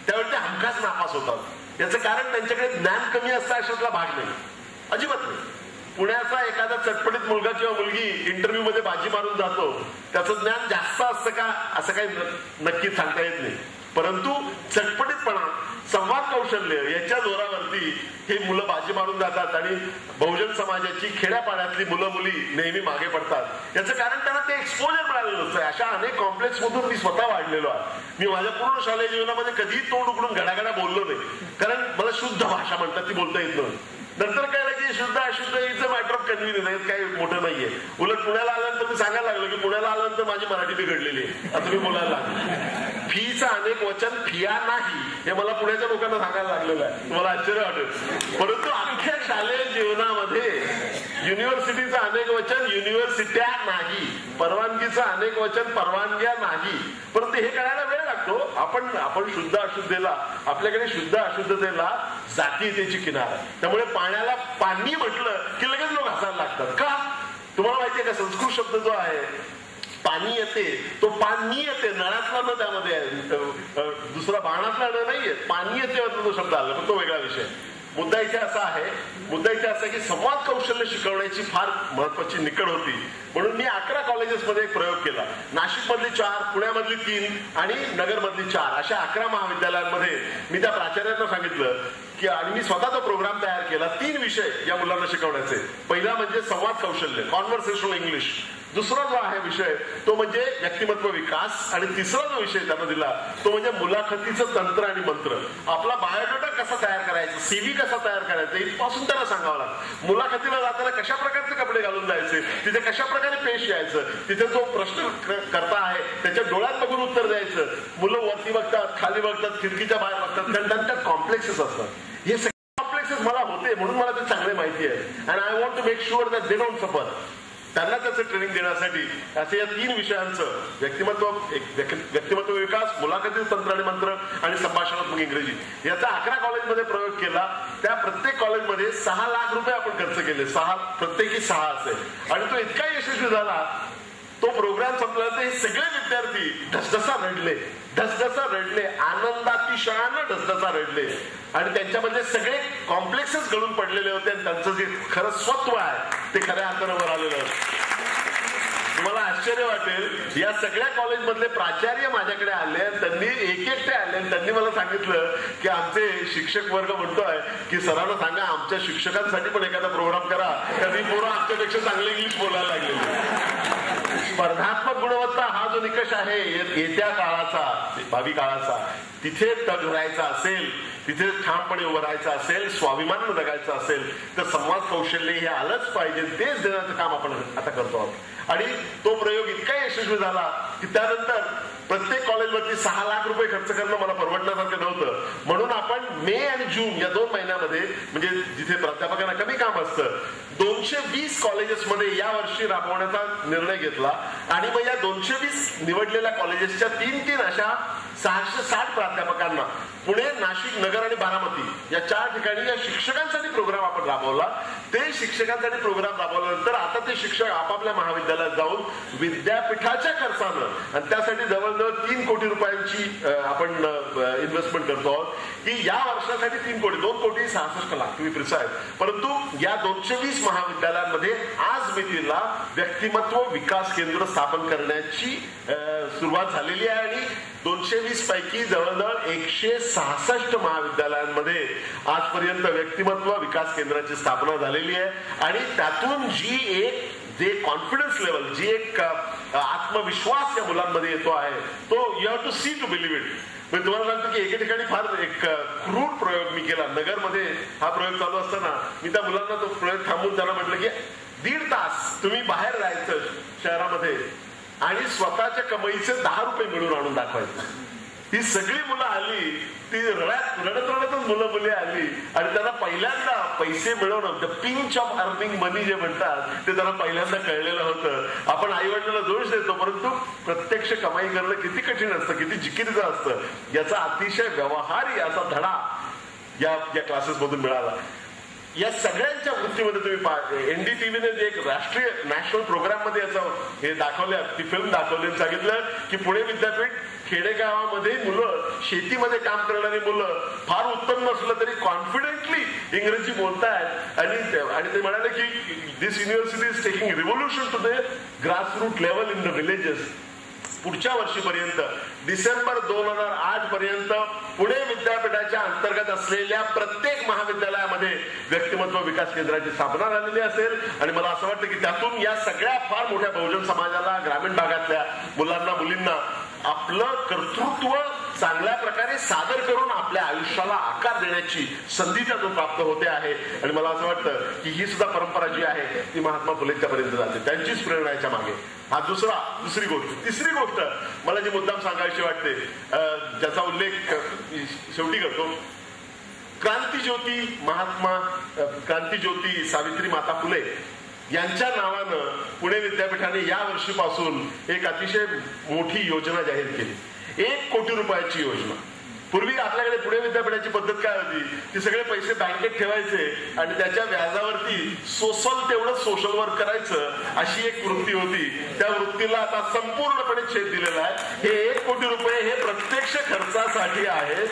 त्यावेळी ते हमखास नापास होतात. याचं कारण त्यांच्याकडे ज्ञान कमी असतं अशातला भाग नाही, अजिबात नाही. पुण्याचा एखादा चटपटीत मुलगा किंवा मुलगी इंटरव्ह्यू मध्ये बाजी मारून जातो, त्याचं ज्ञान जास्त असतं का असं काही नक्कीच सांगता येत नाही. परंतु चटपटीतपणा, संवाद कौशल्य याच्या जोरावरती हे मुलं बाजी मारून जातात आणि बहुजन समाजाची खेड्यापाड्यातली मुलं मुली नेहमी मागे पडतात. याचं कारण त्यांना ते एक्सपोजर मिळालेलं नसतं. अशा अनेक कॉम्प्लेक्स मधून मी स्वतः वाढलेलो आहे. मी माझ्या पूर्ण शालेय जीवनामध्ये कधीही तोंड उघडून घडाघडा बोललो नाही, कारण मला शुद्ध भाषा म्हणतात ती बोलता येत नाही. नंतर कळलं की शुद्ध अशुद्ध is a matter of convenience, काही मोठं नाहीये. उलट पुण्याला आल्यानंतर मी सांगायला लागलो की पुण्याला आल्यानंतर माझी मराठी बिघडलेली आहे, आता मी बोलायला लागलो. फीचं अनेक वचन फिया नाही हे मला पुण्याच्या लोकांना सांगायला लागलेलं आहे. तुम्हाला आश्चर्य वाटेल, परंतु अख्ख्या शालेय जीवनामध्ये युनिव्हर्सिटीचं अनेक वचन युनिव्हर्सिट्या नाही, परवानगीचं अनेक वचन परवानग्या नाही. परंतु हे कळायला वेळ लागतो. आपण शुद्ध अशुद्धेला, आपल्याकडे शुद्ध अशुद्धतेला जातीयतेची किनार आहे. त्यामुळे पाण्याला पाणी म्हटलं की लगेच लोक हसायला लागतात. का? तुम्हाला माहितीये का, संस्कृत शब्द जो आहे पाणी येते तो पाणी येते, नळातला न त्यामध्ये दुसरा बाणातला न नाहीये, पाणी येते तो शब्द आला, पण तो वेगळा विषय. मुद्दा इथे असा आहे की संवाद कौशल्य शिकवण्याची फार महत्वाची निकड होती. म्हणून मी 11 कॉलेजेसमध्ये एक प्रयोग केला. नाशिक मधली 4, पुण्यामधली 3 आणि नगरमधली 4 अशा 11 महाविद्यालयांमध्ये मी त्या प्राचार्यांना सांगितलं की, आणि मी स्वतः तो प्रोग्राम तयार केला. 3 विषय या मुलांना शिकवण्याचे. पहिला म्हणजे संवाद कौशल्य, कॉन्व्हर्सेशनल इंग्लिश. दुसरा जो आहे विषय तो म्हणजे व्यक्तिमत्व विकास. आणि तिसरा जो विषय त्यांना दिला तो म्हणजे मुलाखतीचं तंत्र आणि मंत्र. आपला बायोडेटा कसा तयार करायचा, सीव्ही कसा तयार करायचा इथपासून त्यांना सांगावं लागतं. मुलाखतीला जाताना कशा प्रकारचे कपडे घालून जायचे, तिथे कशा प्रकारे पेश यायचं, तिथे जो प्रश्न करता आहे त्याच्या डोळ्यात बघून उत्तर द्यायचं. मुलं वरती बघतात, खाली बघतात, खिडकीच्या बाहेर बघतात, कारण त्यांच्या कॉम्प्लेक्सेस असतात. हे सगळे कॉम्प्लेक्सेस मला होते म्हणून मला ते चांगले माहिती आहे. And I want to make sure that they don't suffer. त्यांना त्याचं ट्रेनिंग देण्यासाठी असे या 3 विषयांचं व्यक्तिमत्व विकास, मुलाखतीचं तंत्र आणि मंत्र आणि संभाषणात्मक इंग्रजी याचा 11 कॉलेजमध्ये प्रयोग केला. त्या प्रत्येक कॉलेजमध्ये 6 लाख रुपये आपण खर्च केले. प्रत्येकी 6 असेल. आणि तो इतका यशस्वी झाला, तो प्रोग्राम संपला तर हे सगळे विद्यार्थी ढसढसा रडले, आनंदातिशयानं ढसढसा रडले. आणि त्यांच्यामध्ये सगळे कॉम्प्लेक्सेस गळून पडलेले होते आणि त्यांचं जे खरं स्वत्व आहे ते खऱ्या अर्थानं वर आलेलं. तुम्हाला आश्चर्य वाटेल, या सगळ्या कॉलेजमधले प्राचार्य माझ्याकडे आले आणि त्यांनी एकटे आले आणि त्यांनी मला सांगितलं की आमचे शिक्षक वर्ग म्हणतोय की सरांना सांगा आमच्या शिक्षकांसाठी पण एखादा प्रोग्राम करा, कधी पोरं आमच्यापेक्षा चांगले इंग्लिश बोलायला लागले. स्पर्धात्मक गुणवत्ता हा जो निकष आहे येत्या काळाचा, भावी काळाचा, तिथे तग धरायचा असेल, तिथे ठामपणे उभं राहायचं असेल, स्वाभिमानानं जगायचं असेल तर संवाद कौशल्य हे आलंच पाहिजे. तेच देण्याचं काम आपण आता करतो आहोत. आणि तो प्रयोग इतका यशस्वी झाला की त्यानंतर प्रत्येक कॉलेजवरती 6 लाख रुपये खर्च करणं मला परवडण्यासारखं नव्हतं. म्हणून आपण मे आणि जून या 2 महिन्यामध्ये, म्हणजे जिथे प्राध्यापकांना कमी काम असतं, 220 कॉलेजेसमध्ये या वर्षी राबवण्याचा निर्णय घेतला. आणि मग या 220 निवडलेल्या कॉलेजेसच्या 3 अशा 660 प्राध्यापकांना पुणे, नाशिक, नगर आणि बारामती या 4 ठिकाणी या शिक्षकांसाठी प्रोग्राम आपण राबवला. ते शिक्षकांसाठी प्रोग्राम राबवल्यानंतर आता ते शिक्षक आपापल्या महाविद्यालयात जाऊन विद्यापीठाच्या खर्चानं, आणि त्यासाठी जवळजवळ 3 कोटी रुपयांची आपण इन्व्हेस्टमेंट करतो आहोत की या वर्षासाठी 3 कोटी, 2 कोटी 66 लाख तुम्ही प्रिसाईज. परंतु या 220 महाविद्यालयांमध्ये आज मितीला व्यक्तिमत्व विकास केंद्र स्थापन करण्याची सुरुवात झालेली आहे. आणि 220 पैकी जवळजवळ 166 महाविद्यालयांमध्ये आजपर्यंत व्यक्तिमत्व विकास केंद्राची स्थापना झालेली आहे. आणि त्यातून जे कॉन्फिडन्स लेवल, जी एक आत्मविश्वास या मुलांमध्ये येतो आहे तो you have to see to believe it. मी तुम्हाला सांगतो की एके ठिकाणी फार एक क्रूर प्रयोग मी केला. नगरमध्ये हा प्रयोग चालू असताना मी त्या मुलांना तो प्रयोग थांबून त्यांना म्हटलं की 1.5 तास तुम्ही बाहेर जायचं शहरामध्ये आणि स्वतःच्या कमाईचे 10 रुपये मिळून आणून दाखवायचं. ही सगळी मुलं आली, ती रडतच मुलं आली आणि त्यांना पहिल्यांदा पैसे मिळवणं, द पिंच ऑफ अर्निंग मनी जे म्हणतात ते त्यांना पहिल्यांदा कळलेलं होतं. आपण आई वडिलांना दोष देतो, परंतु प्रत्यक्ष कमाई करणं किती कठीण असतं, किती जिकिरीचं असतं, याचा अतिशय व्यवहारी असा धडा या क्लासेस मधून मिळाला. या सगळ्यांच्या वृत्तीमध्ये तुम्ही NDTVने जे एक राष्ट्रीय नॅशनल प्रोग्राम मध्ये याचं हे दाखवल्या, ती फिल्म दाखवली, सांगितलं की पुणे विद्यापीठ खेडेगावामध्ये मुलं, शेतीमध्ये काम करणारी मुलं फार उत्तम नसलं तरी कॉन्फिडेंटली इंग्रजी बोलतायत आणि ते म्हणाले की this university is taking revolution to the grassroot level in the villages. पुढच्या वर्षीपर्यंत डिसेंबर 2008 पर्यंत पुणे विद्यापीठाच्या अंतर्गत असलेल्या प्रत्येक महाविद्यालयामध्ये व्यक्तिमत्व विकास केंद्राची स्थापना झालेली असेल. आणि मला असं वाटतं की त्यातून या सगळ्या फार मोठ्या बहुजन समाजाला, ग्रामीण भागातल्या मुलांना, मुलींना आपलं कर्तृत्व चांगल्या प्रकारे सादर करून आपल्या आयुष्याला आकार देण्याची संधी त्यातून प्राप्त होते आहे. आणि मला असं वाटतं की ही सुद्धा परंपरा जी आहे ती महात्मा फुलेंच्या पर्यंत जाते, त्यांचीच प्रेरणा याच्या मागे. हा दुसरी गोष्ट. तिसरी गोष्ट मला जी मुद्दाम सांगायची वाटते, ज्याचा उल्लेख शेवटी करतो, क्रांतिज्योती सावित्री माता फुले यांच्या नावानं पुणे विद्यापीठाने या वर्षीपासून एक अतिशय मोठी योजना जाहीर केली. 1 कोटी रुपयाची योजना. पूर्वी आपल्याकडे पुणे विद्यापीठाची पद्धत काय होती, ती सगळे पैसे बँकेत ठेवायचे आणि त्याच्या व्याजावरती सोसल तेवढं सोशल वर्क करायचं, अशी एक वृत्ती होती. त्या वृत्तीला आता संपूर्णपणे छेद दिलेला आहे. हे 1 कोटी रुपये हे प्रत्यक्ष खर्चासाठी आहेत.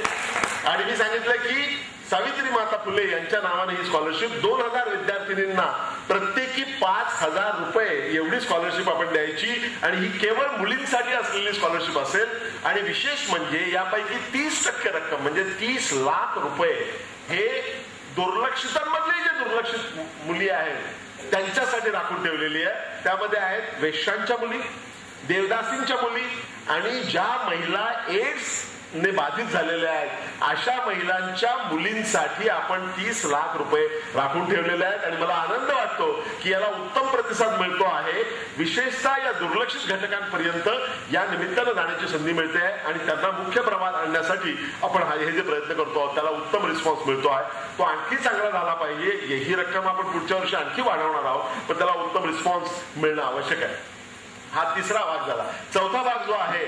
आणि मी सांगितलं की सावित्री माता फुले यांच्या नावाने ही स्कॉलरशिप 2000 विद्यार्थिनींना प्रत्येकी 5000 रुपये एवढी स्कॉलरशिप आपण द्यायची. आणि ही केवळ मुलींसाठी असलेली स्कॉलरशिप असेल. आणि विशेष म्हणजे यापैकी 30% रक्कम म्हणजे 30 लाख रुपये हे दुर्लक्षितांमधले जे दुर्लक्षित मुली आहेत त्यांच्यासाठी राखून ठेवलेली आहे. त्यामध्ये आहेत वेश्यांच्या मुली, देवदासींच्या मुली आणि ज्या महिला एड्स ने बाधित झालेल्या आहेत अशा महिलांच्या मुलींसाठी आपण 30 लाख रुपये राखून ठेवलेले आहेत. आणि मला आनंद वाटतो की याला उत्तम प्रतिसाद मिळतो आहे. विशेषतः या दुर्लक्षित घटकांपर्यंत या निमित्तानं जाण्याची संधी मिळते आहे आणि त्यांना मुख्य प्रवाहात आणण्यासाठी आपण हे जे प्रयत्न करतो आहोत त्याला उत्तम रिस्पॉन्स मिळतो आहे. तो आणखी चांगला झाला पाहिजे. ही रक्कम आपण पुढच्या वर्षी आणखी वाढवणार आहोत, पण त्याला उत्तम रिस्पॉन्स मिळणं आवश्यक आहे. हा तिसरा भाग झाला. चौथा भाग जो आहे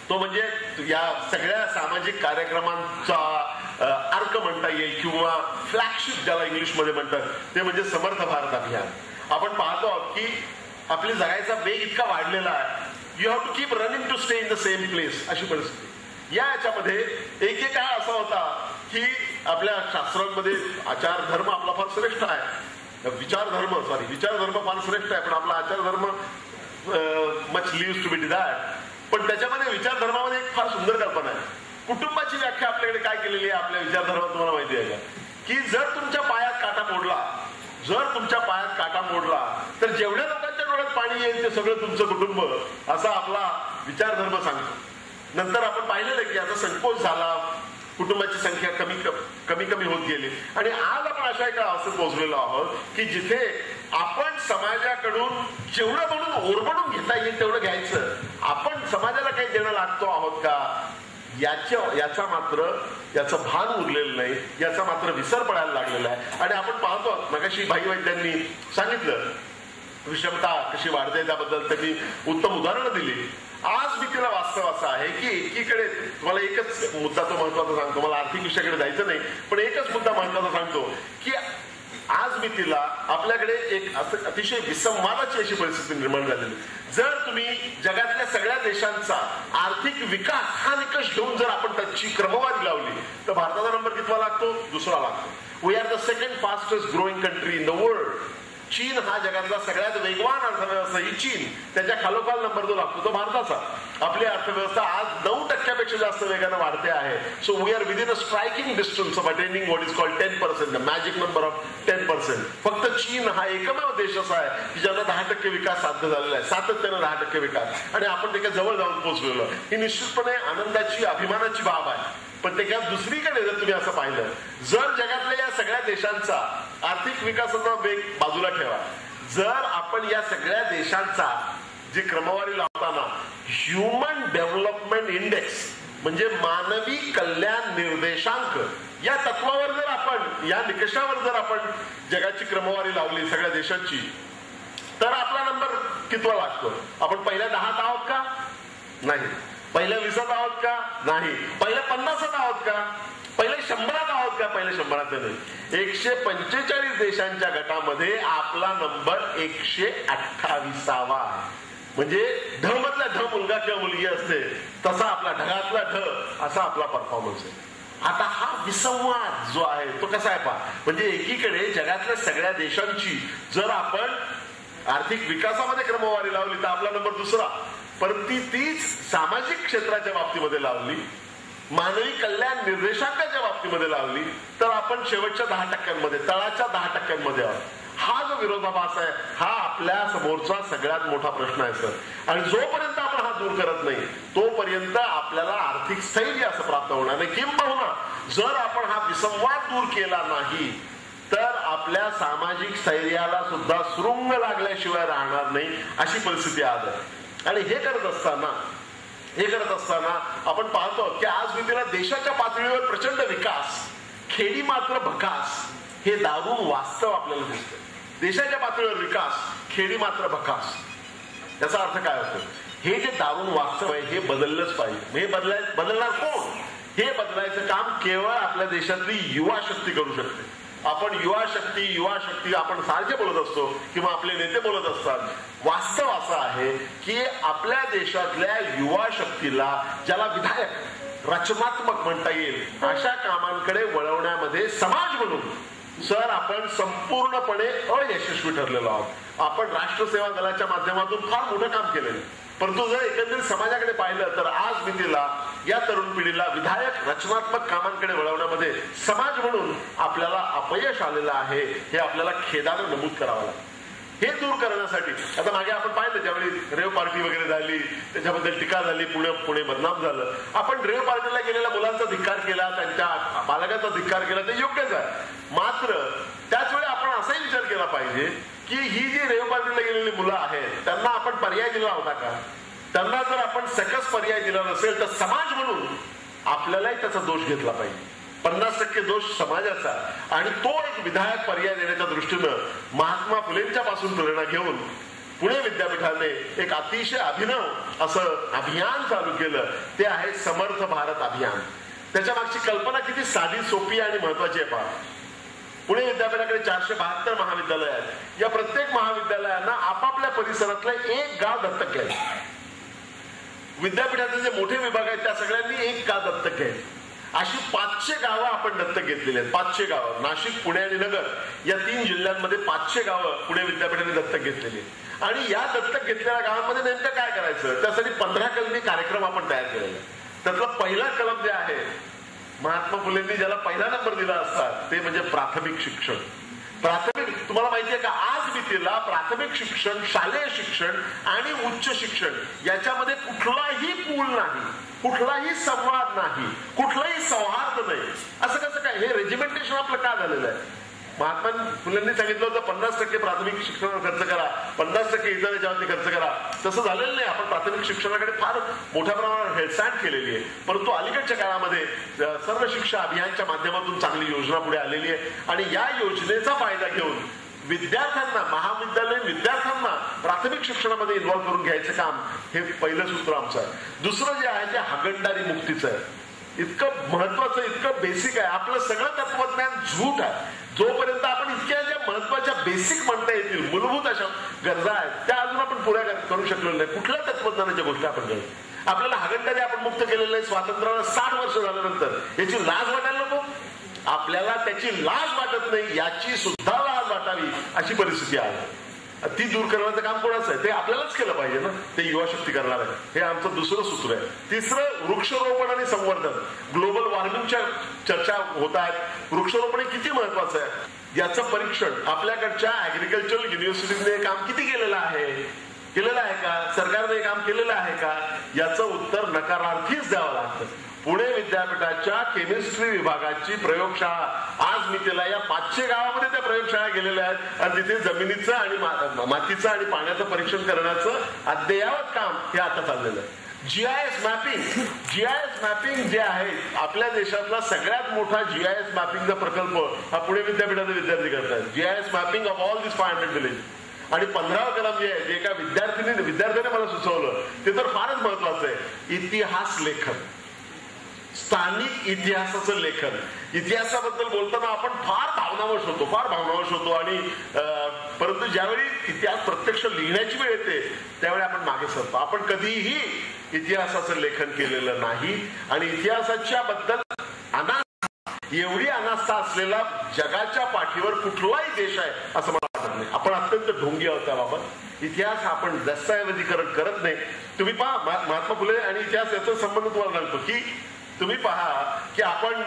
तो म्हणजे या सगळ्या सामाजिक कार्यक्रमांचा अर्क म्हणता येईल किंवा फ्लॅगशिप ज्याला इंग्लिशमध्ये म्हणतात ते म्हणजे समर्थ भारत अभियान. आपण पाहतो आहोत की आपली जगायचा वेग इतका वाढलेला आहे, you have to keep running to stay in the same place अशी परिस्थिती. याच्यामध्ये एक काळ असा होता की आपल्या शास्त्रांमध्ये आचार धर्म आपला फार श्रेष्ठ आहे, विचार धर्म फार श्रेष्ठ आहे, पण आपला आचार धर्म much leaves to be desired. पण त्याच्यामध्ये विचार धर्मामध्ये एक फार सुंदर कल्पना आहे. कुटुंबाची व्याख्या आपल्याकडे काय केलेली आहे आपल्या विचार धर्मात तुम्हाला माहिती आहे का, की जर तुमच्या पायात काटा मोडला तर जेवढ्या लोकांच्या डोळ्यात पाणी येईल ते सगळं तुमचं कुटुंब, असा आपला विचार धर्म सांगतो. नंतर आपण पाहिलेलं की याचा संकोच झाला, कुटुंबाची संख्या कमी होत गेली आणि आज आपण अशा एका अवस्थेत पोहोचलेलो आहोत की जिथे आपण समाजाकडून जेवढं म्हणून ओरबडून घेता येईल तेवढं घ्यायचं. आपण समाजाला काही देणं लागतो आहोत का याचं भान उरलेलं नाही, याचा मात्र विसर पडायला लागलेला आहे. आणि आपण पाहतो मगाशी भाई वैद्यांनी सांगितलं विषमता कशी वाढते त्याबद्दल त्यांनी उत्तम उदाहरणं दिली. आज मी तिला वास्तव असं आहे की एकीकडे तुम्हाला एकच मुद्दा तो महत्वाचा सांगतो, मला आर्थिक विषयाकडे जायचं नाही पण एकच मुद्दा महत्वाचा सांगतो की आज मी तिला आपल्याकडे एक अतिशय विसंवादाची अशी परिस्थिती निर्माण झालेली. जर तुम्ही जगातल्या सगळ्या देशांचा आर्थिक विकास हा निकष घेऊन जर आपण त्याची क्रमवारी लावली तर भारताचा नंबर कितवा लागतो? दुसरा लागतो. We are the second fastest growing country in the world. चीन हा जगातला सगळ्यात वेगवान अर्थव्यवस्था ही चीन, त्याच्या खालोखाल नंबर 2 लागतो तो भारताचा. आपली अर्थव्यवस्था आज 9% जास्त वेगाने वाढते आहे. So we are within a striking distance of attaining what is called 10%, the magic number of 10%. फक्त चीन हा एकमेव देश असा आहे की ज्याला 10% विकास साध्य झालेला आहे, सातत्याने 10% विकास, आणि आपण त्याच्या जवळ जाऊन पोहोचलेलो. ही निश्चितपणे आनंदाची, अभिमानाची बाब आहे. पण त्याच्या दुसरीकडे जर तुम्ही असं पाहिलं, जर जगातल्या या सगळ्या देशांचा आर्थिक विकासाचा वेग बाजूला ठेवा, जर आपण या सगळ्या देशांचा जी क्रमवारी लावताना ह्युमन डेव्हलपमेंट इंडेक्स म्हणजे मानवी कल्याण निर्देशांक या तत्वावर जर आपण, या निकषावर जर आपण जगाची क्रमवारी लावली सगळ्या देशांची, तर आपला नंबर कितवा लागतो? आपण पहिल्या 10 आहोत का? नाही. पहिल्या 20 आहोत का? नाही. पहिल्या 50 आहोत का? पहिले 100 आहोत का? पहिले 100 नाही. 145 देशांच्या गटामध्ये आपला नंबर 128वा आहे. म्हणजे ढ मधला ढ मुलगा किंवा मुलगी असते तसा आपला ढगातला ढ असा आपला परफॉर्मन्स आहे. आता हा विसंवाद जो आहे तो कसा आहे पहा, म्हणजे एकीकडे जगातल्या सगळ्या देशांची जर आपण आर्थिक विकासामध्ये क्रमवारी लावली तर आपला नंबर 2रा, परंतु तीच सामाजिक क्षेत्राच्या बाबतीमध्ये लावली, मानवी कल्याण निर्देशांकाच्या बाबतीमध्ये लावली, तर आपण शेवटच्या 10%मध्ये, तळाच्या 10%मध्ये आहोत. हा जो विरोधाभास आहे हा आपल्या समोरचा सगळ्यात मोठा प्रश्न आहे सर. आणि जोपर्यंत आपण हा दूर करत नाही तोपर्यंत आपल्याला आर्थिक स्थैर्य असं प्राप्त होणार नाही. किंबहुना जर आपण हा विसंवाद दूर केला नाही तर आपल्या सामाजिक स्थैर्याला सुद्धा शृंग लागल्याशिवाय राहणार नाही, अशी परिस्थिती आज आहे. आणि हे करत असताना आपण पाहतो की आज मितीला देशाच्या पातळीवर प्रचंड विकास, खेडी मात्र भकास, हे दारुण वास्तव आपल्याला दिसतं. देशाच्या पातळीवर विकास, खेडी मात्र भकास. याचा अर्थ काय होतो? हे जे दारुण वास्तव आहे हे बदललंच पाहिजे. हे बदलणार कोण? हे बदलायचं काम केवळ आपल्या देशातली युवा शक्ती करू शकते. आपण युवा शक्ती आपण सारखे बोलत असतो किंवा आपले नेते बोलत असतात. वास्तव असं आहे की आपल्या देशातल्या युवा शक्तीला, ज्याला विधायक, रचनात्मक म्हणता येईल, अशा कामांकडे वळवण्यामध्ये समाज म्हणून सर आपण संपूर्णपणे अयशस्वी ठरलेलो आहोत. आपण राष्ट्रसेवा दलाच्या माध्यमातून फार मोठं काम केलेलं, परंतु जर एकंदरीत समाजाकडे पाहिलं तर आज मितीला या तरुण पिढीला विधायक, रचनात्मक कामांकडे वळवण्यामध्ये समाज म्हणून आपल्याला अपयश आलेलं आहे. हे आपल्याला खेदानं नमूद करावं लागतं. हे दूर करण्यासाठी आता मागे आपण पाहिलं ज्यावेळी रेव पार्टी वगैरे झाली, त्याच्याबद्दल टीका झाली, पुणे बदनाम झालं. आपण रेव पार्टीला गेलेल्या मुलांचा धिक्कार केला, त्यांच्या बालकाचा धिक्कार केला, ते योग्यच आहे. मात्र त्याच वेळी आपण असाही विचार केला पाहिजे की ही जी रेव पार्टीला गेलेली मुलं आहेत त्यांना आपण पर्याय दिला होता का? त्यांना जर आपण सकस पर्याय दिला नसेल तर समाज म्हणून आपल्यालाही त्याचा दोष घेतला पाहिजे. 50% दोष समाजाचा, आणि तो एक विधायक पर्याय देण्याच्या दृष्टीनं महात्मा फुलेंच्या पासून प्रेरणा घेऊन पुणे विद्यापीठाने एक अतिशय अभिनव असं अभियान चालू केलं. ते आहे समर्थ भारत अभियान. त्याच्या मागची कल्पना किती साधी, सोपी आणि महत्वाची आहे पहा. पुणे विद्यापीठाकडे 472 महाविद्यालय आहेत. या प्रत्येक महाविद्यालयांना आपापल्या परिसरातलं एक गाव दत्तक घ्यायचं. विद्यापीठाचे जे मोठे विभाग आहेत त्या सगळ्यांनी एक गाव दत्तक घ्यायचं. अशी 500 गावं आपण दत्तक घेतलेली आहेत. 500 गावं, नाशिक, पुणे आणि नगर या 3 जिल्ह्यांमध्ये 500 गावं पुणे विद्यापीठाने दत्तक घेतलेली आहेत. आणि या दत्तक घेतलेल्या गावांमध्ये नेमकं काय करायचं त्यासाठी 15 कलमी कार्यक्रम आपण तयार केलेला. त्यातला पहिला कलम जे आहे, महात्मा फुलेंनी ज्याला पहिला नंबर दिला असता, ते म्हणजे प्राथमिक शिक्षण. प्राथमिक, तुम्हाला माहितीये का, आज मितीला प्राथमिक शिक्षण, शालेय शिक्षण आणि उच्च शिक्षण याच्यामध्ये कुठलाही पूल नाही, कुठलाही संवाद नाही, कुठलाही सौहार्द नाही. असं कसं काय? हे रेजिमेंटेशन आपलं का झालेलं आहे? महात्मा फुलेंनी सांगितलं होतं 50% प्राथमिक शिक्षणावर खर्च करा, 50% इतर याच्यावरती खर्च करा. तसं झालेलं नाही. आपण प्राथमिक शिक्षणाकडे फार मोठ्या प्रमाणावर हेळसांड केलेली आहे. परंतु अलीकडच्या काळामध्ये सर्व शिक्षा अभियानच्या माध्यमातून चांगली योजना पुढे आलेली आहे. आणि या योजनेचा फायदा घेऊन विद्यार्थ्यांना, महाविद्यालयीन विद्यार्थ्यांना प्राथमिक शिक्षणामध्ये इन्व्हॉल्व्ह करून घ्यायचं काम हे पहिलं सूत्र आमचं आहे. दुसरं जे आहे ते हागणदारी मुक्तीचं आहे. इतकं महत्वाचं, इतकं बेसिक आहे. आपलं सगळं तत्वज्ञान झूट आहे. जोपर्यंत आपण इतक्या ज्या महत्वाच्या बेसिक म्हणता येतील मूलभूत अशा गरजा आहेत त्या अजून आपण पुऱ्या करू शकलो नाही. कुठल्या तत्वज्ञानाच्या गोष्टी आपण करतो? आपल्याला हागणदारी आपण मुक्त केलेलं नाही. स्वातंत्र्याला 60 वर्ष झाल्यानंतर याची लाज वाटायला नको? आपल्याला त्याची लाज वाटत नाही याची सुद्धा लाज वाटावी अशी परिस्थिती आहे. ती दूर करण्याचं काम कोणाचं आहे? ते आपल्यालाच केलं पाहिजे ना. ते युवा शक्ती करणार आहे. हे आमचं दुसरं सूत्र आहे. तिसरं वृक्षारोपण आणि संवर्धन. ग्लोबल वॉर्मिंगच्या चर्चा होत आहेत. वृक्षारोपण हे किती महत्वाचं आहे याचं परीक्षण आपल्याकडच्या ऍग्रिकल्चरल युनिव्हर्सिटीने काम किती केलेलं आहे का? सरकारने काम केलेलं आहे का? याचं उत्तर नकारार्थीच द्यावं लागतं. पुणे विद्यापीठाच्या केमिस्ट्री विभागाची प्रयोगशाळा, आज मी त्याला या 500 गावामध्ये त्या प्रयोगशाळा गेलेल्या आहेत आणि तिथे जमिनीचं आणि मातीचं आणि पाण्याचं परीक्षण करण्याचं अद्ययावत काम हे आता चाललेलं आहे. जीआयएस मॅपिंग जे आहे आपल्या देशातला सगळ्यात मोठा जीआयएस मॅपिंगचा प्रकल्प हा पुणे विद्यापीठाचे विद्यार्थी करतात. GIS mapping of all this 500 village. आणि 15 कलम जे आहे, जे एका विद्यार्थ्याने मला सुचवलं ते तर फारच महत्वाचं आहे. इतिहास लेखन, स्थानिक इतिहासाचं लेखन. इतिहासाबद्दल बोलताना आपण फार भावनावश होतो आणि परंतु ज्यावेळी इतिहास प्रत्यक्ष लिहिण्याची वेळ येते त्यावेळी आपण मागे सरतो. आपण कधीही इतिहासाचं लेखन केलेलं नाही आणि इतिहासाच्या बद्दल एवढी अनास्था असलेला जगाच्या पाठीवर कुठलाही देश आहे असं मला वाटत नाही. आपण अत्यंत ढोंगी आहोत त्याबाबत. इतिहास आपण दस्तऐवजीकरण करत नाही. तुम्ही पहा, महात्मा फुले आणि इतिहास याचा संबंध तुम्हाला सांगतो की तुम्ही पहा की आपण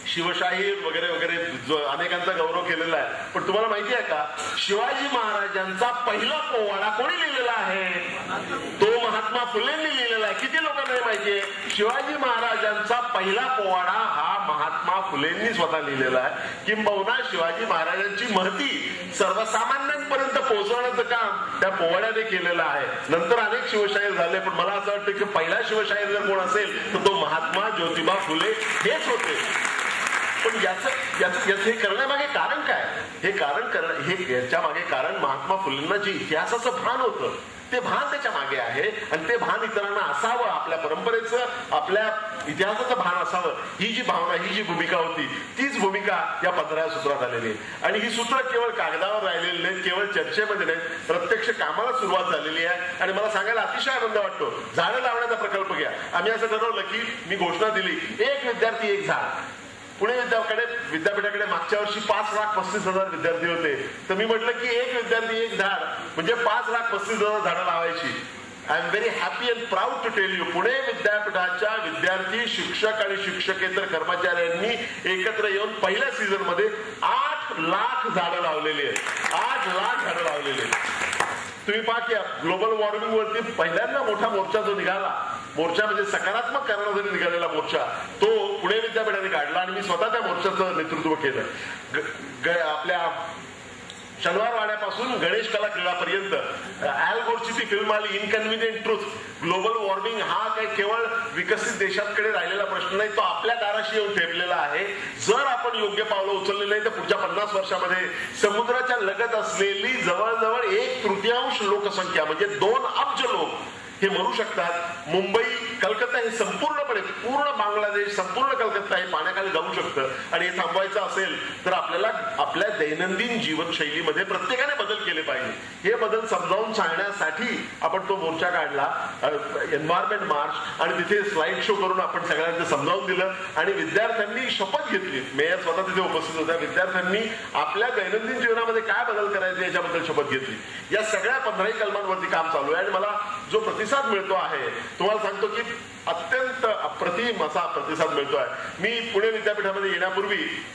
शिवशाही वगैरे वगैरे जो अनेकांचा गौरव केलेला आहे, पण तुम्हाला माहिती आहे का शिवाजी महाराजांचा पहिला पोवाडा कोणी लिहिलेला आहे? तो महात्मा फुलेंनी लिहिलेला आहे. किती लोकांना माहिती आहे? शिवाजी महाराजांचा पहिला पोवाडा हा महात्मा फुलेंनी स्वतः लिहिलेला आहे. किंबहुना शिवाजी महाराजांची महती सर्वसामान्यांपर्यंत पोहोचवण्याचं काम त्या पोवाड्याने केलेलं आहे. नंतर अनेक शिवशाहीर झाले, पण मला असं वाटतं की पहिला शिवशाहीर जर कोण असेल तर तो महात्मा ज्योतिबा फुले हेच होते. पण याचं हे करण्यामागे कारण काय? याच्या मागे कारण महात्मा फुलेंना जे इतिहासाचं भान होतं ते भान त्याच्या मागे आहे आणि ते भान इतरांना असावं, आपल्या परंपरेचं, आपल्या इतिहासाचं भान असावं, ही जी भावना, ही जी भूमिका होती तीच भूमिका या 15 सूत्रात आलेली आहे. आणि ही सूत्र केवळ कागदावर राहिलेली नाहीत, केवळ चर्चेमध्ये नाही, प्रत्यक्ष कामाला सुरुवात झालेली आहे. आणि मला सांगायला अतिशय आनंद वाटतो, झाडं लावण्याचा प्रकल्प घ्या. आम्ही असं ठरवलं की मी घोषणा दिली, 1 विद्यार्थी 1 झाड. पुणे विद्यापीठाकडे मागच्या वर्षी 5,35,000 विद्यार्थी होते, तर मी म्हटलं की 1 विद्यार्थी 1 झाड म्हणजे 5,35,000 झाडं लावायची. I am very happy and proud to tell you, Pune विद्यापीठाच्या विद्यार्थी, शिक्षक आणि शिक्षकेतर कर्मचाऱ्यांनी एकत्र येऊन पहिल्या सीझन मध्ये 8 लाख झाडं लावलेली आहेत. 8 लाख झाडं लावलेली आहेत. तुम्ही पहा की ग्लोबल वॉर्मिंग वरती पहिल्यांदा मोठा मोर्चा जो निघाला, मोर्चा म्हणजे सकारात्मक करण्यासाठी निघालेला मोर्चा, तो पुणे विद्यापीठाने काढला आणि मी स्वतः त्या मोर्चाचं नेतृत्व केलं. आपल्या शनिवार वाड्यापासून गणेश कला क्रीडापर्यंत अॅल गोरची ती फिल्म आली इनकन्व्हिनियंट ट्रूथ. ग्लोबल वॉर्मिंग हा काही केवळ विकसित देशांकडे राहिलेला प्रश्न नाही, तो आपल्या दाराशी येऊन ठेपलेला आहे. जर आपण योग्य पावलं उचलले नाही तर पुढच्या 50 वर्षामध्ये समुद्राच्या लगत असलेली जवळजवळ 1/3 लोकसंख्या म्हणजे 2 अब्ज लोक हे मरू शकतात. मुंबई, कलकत्ता हे संपूर्णपणे, पूर्ण बांगलादेश, संपूर्ण कलकत्ता हे पाण्याखाली जाऊ शकतं. आणि हे थांबवायचं असेल तर आपल्याला आपल्या दैनंदिन जीवनशैलीमध्ये प्रत्येकाने बदल केले पाहिजे. हे बदल समजावून सांगण्यासाठी आपण तो मोर्चा काढला, एन्व्हायरमेंट मार्च, आणि तिथे स्लाइड शो करून आपण सगळ्यांना समजावून दिलं. आणि विद्यार्थ्यांनी शपथ घेतली, मेयर स्वतः तिथे उपस्थित होत्या, विद्यार्थ्यांनी आपल्या दैनंदिन जीवनामध्ये काय बदल करायचे याच्याबद्दल शपथ घेतली. या सगळ्या 15 कलमांवरती काम चालू आहे आणि मला जो प्रतिसाद मिळतो आहे, तुम्हाला सांगतो की अत्यंत अप्रतिम असा प्रतिसाद मिळतो आहे. मी पुणे विद्यापीठामध्ये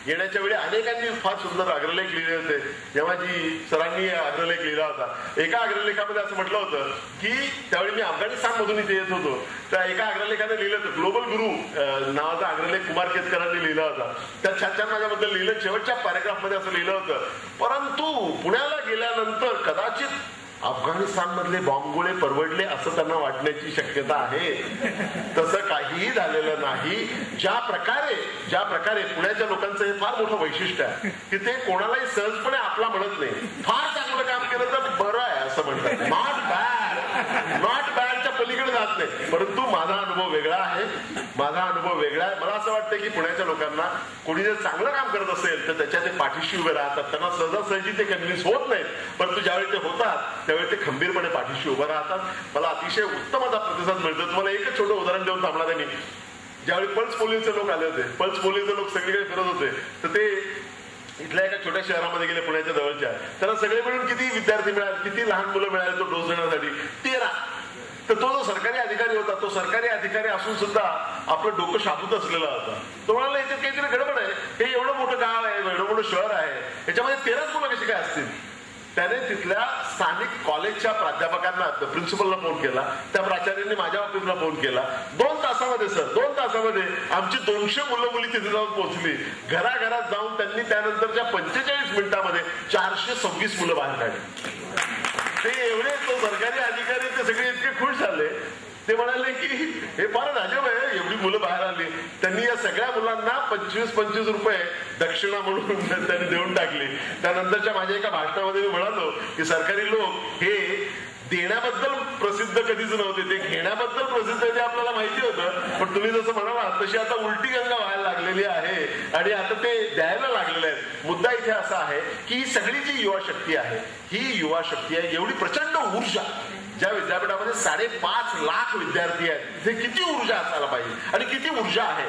येण्याच्या वेळी अनेकांनी फार सुंदर अग्रलेख लिहिले होते. जेव्हाजी सरांनी अग्रलेख लिहिला होता, एका अग्रलेखामध्ये असं म्हटलं होतं की त्यावेळी मी अफगाणिस्तान मधून इथे येत होतो, त्या एका अग्रलेखाने लिहिलं होतं, ग्लोबल गुरु नावाचा अग्रलेख कुमार केतकरांनी लिहिला होता. त्यात छान माझ्याबद्दल लिहिलं. शेवटच्या पॅरेग्राफ मध्ये असं लिहिलं होतं, परंतु पुण्याला गेल्यानंतर कदाचित अफगाणिस्तान मधले बॉम्बगोळे परवडले असं त्यांना वाटण्याची शक्यता आहे. तसं काहीही झालेलं नाही. ज्या प्रकारे पुण्याच्या लोकांचं हे फार मोठं वैशिष्ट्य आहे की ते कोणालाही सहजपणे आपला म्हणत नाही. फार चांगलं काम केलं तर बरं आहे असं म्हणतात, नॉट बॅडच्या पलीकडे जात नाही. परंतु माझा अनुभव वेगळा आहे. मला असं वाटतं की पुण्याच्या लोकांना कोणी जर चांगलं काम करत असेल तर त्याच्या ते पाठीशी उभे राहतात. त्यांना सहजासहजी ते कन्व्हिन्स होत नाहीत, परंतु ज्यावेळी ते होतात त्यावेळी ते खंबीरपणे पाठीशी उभं राहतात. मला अतिशय उत्तम असा प्रतिसाद मिळतो. तुम्हाला एकच छोटं उदाहरण देऊन थांबणार आहे मी. ज्यावेळी पल्स पोलिओचे लोक आले होते, पल्स पोलिओचे लोक सगळीकडे फिरत होते, तर ते इथल्या एका छोट्या शहरामध्ये गेले, पुण्याच्या जवळच्या, त्याला सगळे मिळून किती विद्यार्थी मिळाले, किती लहान मुलं मिळाले तो डोस देण्यासाठी? 13. तर तो जो सरकारी अधिकारी होता, तो सरकारी अधिकारी असून सुद्धा आपलं डोकं शाबूत असलेला होता. तो म्हणाला याच्यात काहीतरी गडबड आहे, हे एवढं मोठं गाव आहे, एवढं मोठं शहर आहे, याच्यामध्ये 13च मुलं कशी काय असतील? त्याने तिथल्या स्थानिक कॉलेजच्या प्राध्यापकांना, प्रिन्सिपलला फोन केला, त्या प्राचार्यांनी माझ्या ऑफिसला फोन केला. 2 तासामध्ये सर, 2 तासामध्ये आमची 200 मुलं मुली तिथे जाऊन पोहोचली. घराघरात जाऊन त्यांनी त्यानंतरच्या 45 मिनिटांमध्ये 426 मुलं बाहेर काढली. ते एवढे, तो सरकारी अधिकारी ते सगळे इतके खुश झाले, ते म्हणाले की हे फार अजब आहे, एवढी मुलं बाहेर आली. त्यांनी या सगळ्या मुलांना 25-25 रुपये दक्षिणा म्हणून त्यांनी देऊन टाकली. त्यानंतरच्या माझ्या एका भाषणामध्ये मी म्हणालो की सरकारी लोक हे देण्याबद्दल प्रसिद्ध कधीच नव्हते, ते घेण्याबद्दल प्रसिद्ध ते आपल्याला माहिती होतं. पण तुम्ही जसं म्हणाला तशी आता उलटी गंगा व्हायला लागलेली आहे आणि आता ते द्यायला लागलेले आहेत. मुद्दा इथे असा आहे की ही सगळी जी युवा शक्ती आहे, ही युवा शक्ती आहे, एवढी प्रचंड ऊर्जा ज्या विद्यापीठामध्ये 5.5 लाख विद्यार्थी आहेत, तिथे किती ऊर्जा असायला पाहिजे आणि किती ऊर्जा आहे.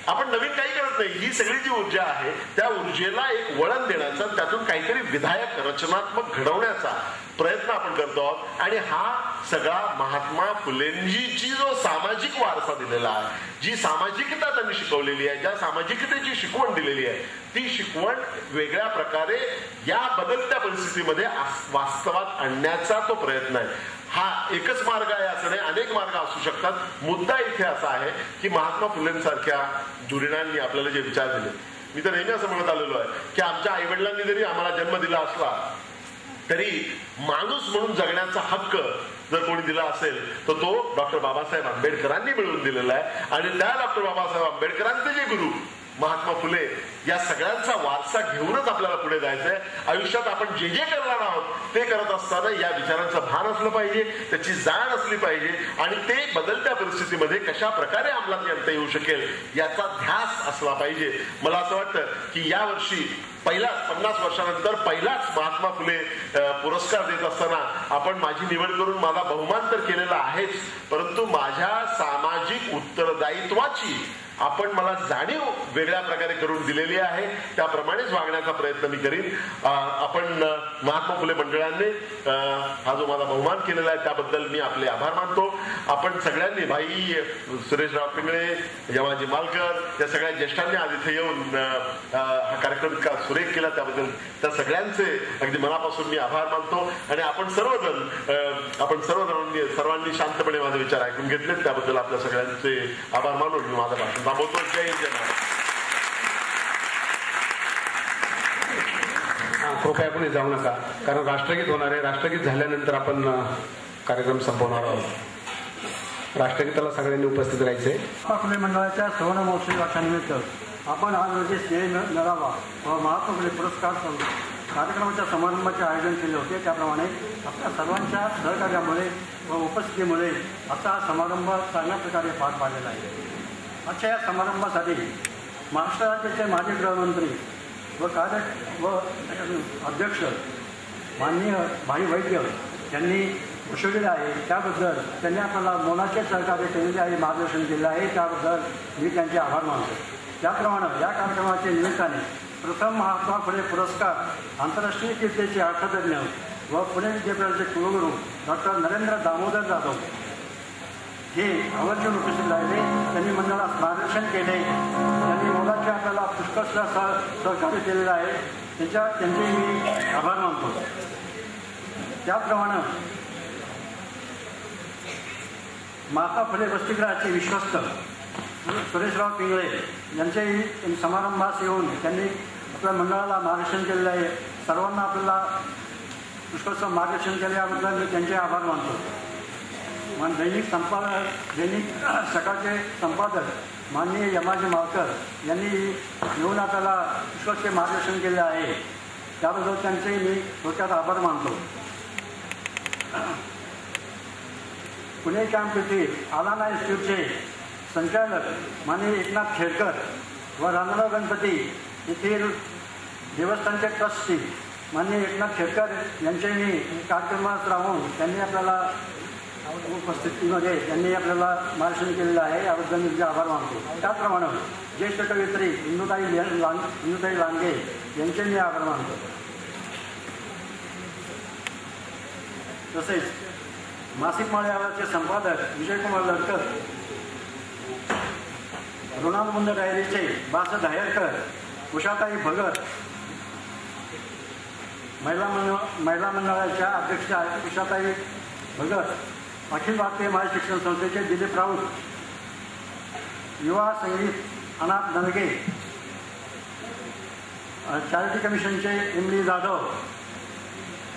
आपण नवीन काही करत नाही, ही सगळी जी ऊर्जा आहे त्या ऊर्जेला एक वळण देण्याचा, त्यातून काहीतरी विधायक रचनात्मक घडवण्याचा प्रयत्न आपण करतो आहोत. आणि हा सगळा महात्मा फुलेंजीची जो सामाजिक वारसा दिलेला आहे, जी सामाजिकता त्यांनी शिकवलेली आहे, ज्या सामाजिकतेची शिकवण दिलेली आहे, ती शिकवण वेगळ्या प्रकारे या बदलत्या परिस्थितीमध्ये वास्तवात आणण्याचा तो प्रयत्न आहे. हा एकच मार्ग आहे असं नाही, अनेक मार्ग असू शकतात. मुद्दा इथे असा आहे की महात्मा फुलेंसारख्या धुरीणांनी आपल्याला जे विचार दिले, मी तर नेहमी असं म्हणत आलेलो आहे की आमच्या आईवडिलांनी जरी आम्हाला जन्म दिला असला तरी माणूस म्हणून जगण्याचा हक्क जर कोणी दिला असेल तर तो डॉक्टर बाबासाहेब आंबेडकरांनी मिळवून दिलेला आहे. आणि त्या डॉक्टर बाबासाहेब आंबेडकरांचे जे गुरु महात्मा फुले, या सगळ्यांचा वारसा घेऊनच आपल्याला पुढे जायचंय. आयुष्यात आपण जे जे करणार आहोत ते करत असताना या विचारांचं भान असलं पाहिजे, त्याची जाण असली पाहिजे आणि ते बदलत्या परिस्थितीमध्ये कशा प्रकारे अंमलात आणता येऊ शकेल याचा ध्यास असला पाहिजे. मला असं वाटतं की यावर्षी पहिलाच 50 वर्षानंतर पहिलाच महात्मा फुले पुरस्कार देत असताना आपण माझी निवड करून माझा बहुमान तर केलेला आहेच, परंतु माझ्या सामाजिक उत्तरदायित्वाची आपण मला जाणीव वेगळ्या प्रकारे करून दिलेली आहे. त्याप्रमाणेच वागण्याचा प्रयत्न मी करीन. आपण महात्मा फुले मंडळांनी हा जो माझा बहुमान केलेला आहे त्याबद्दल मी आपले आभार मानतो. आपण सगळ्यांनी, भाई सुरेशराव पिंगळे, यमाजी मालकर, या सगळ्या ज्येष्ठांनी आज इथे येऊन हा कार्यक्रम इतका सुरेख केला, त्याबद्दल त्या सगळ्यांचे अगदी मनापासून मी आभार मानतो. आणि आपण सर्वांनी शांतपणे माझे विचार ऐकून घेतले, त्याबद्दल आपल्या सगळ्यांचे आभार मानून मी माझं भाषण थांबवतो. जय हिंद, जय महाराष्ट्र. कृपया कोणी जाऊ नका, कारण राष्ट्रगीत होणार आहे. राष्ट्रगीत झाल्यानंतर आपण कार्यक्रम संपवणार आहोत. राष्ट्रगीताला सगळ्यांनी उपस्थित राहायचे. फुले मंडळाच्या सुवर्ण महोत्सवी वर्षानिमित्त आपण आज रोजी स्नेह मेळावा व महात्मा फुले पुरस्कार कार्यक्रमाच्या समारंभाचे आयोजन केले होते. त्याप्रमाणे आपल्या सर्वांच्या सहकार्यामुळे व उपस्थितीमुळे असा हा समारंभ चांगल्या प्रकारे पार पाडलेला आहे. आजच्या या समारंभासाठी महाराष्ट्र राज्याचे माजी गृहमंत्री व अध्यक्ष माननीय भाई वैद्य यांनी घोषवलेले आहे, त्याबद्दल त्यांनी आपल्याला मोलाचे सहकार्य केलेले आहे, मार्गदर्शन केले आहे, त्याबद्दल मी त्यांचे आभार मानतो. त्याप्रमाणे या कार्यक्रमाच्या निमित्ताने प्रथम महात्मा फुले पुरस्कार आंतरराष्ट्रीय कीर्तीचे अर्थतज्ञ व पुणे विद्यापीठाचे कुलगुरू डॉक्टर नरेंद्र दामोदर जाधव हे आवर्जून उपस्थित राहिले. त्यांनी मंडळास मार्गदर्शन केले, त्यांनी मोलाचे आपल्याला पुष्कळ सहकार्य केलेलं आहे, त्यांचे मी आभार मानतो. त्याप्रमाणे महात्मा फुले वसतिगृहाचे विश्वस्त सुरेशराव पिंगळे यांच्याही समारंभास येऊन त्यांनी आपल्या मंडळाला मार्गदर्शन केलेलं आहे. सर्वांना आपल्याला पुष्कळचं मार्गदर्शन केल्याबद्दल मी त्यांचे आभार मानतो. दैनिक सकाळचे संपादक माननीय यमाजी मालकर यांनी येऊन आपल्याला पुष्कळचे मार्गदर्शन केले आहे, त्याबद्दल त्यांचे मी थोडक्यात आभार मानतो. पुणे कॅम्प येथे आलाना इन्स्टिट्यूटचे संचालक माननीय एकनाथ खेडकर व रामराव गणपती येथील देवस्थानचे ट्रस्टी माननीय एकनाथ खेडकर यांचेही कार्यक्रमात राहून त्यांनी आपल्याला उपस्थितीमध्ये त्यांनी आपल्याला मार्गदर्शन केलेलं आहे, याबद्दल मी आभार मानतो. त्याचप्रमाणे ज्येष्ठ कवयित्री इंदुताई लांगे यांचे मी आभार मानतो. तसेच मासिक मळ्याचे संपादक विजयकुमार लडकर, ऋणानुबंध डायरीचे बास धायरकर, उषाताई भगत, महिला मंडळाच्या अध्यक्षा उषाताई भगत, अखिल भारतीय महिला शिक्षण संस्थेचे दिलीप राऊत, युवा संगीत अनाथ नलगे, चॅरिटी कमिशनचे इमली जाधव,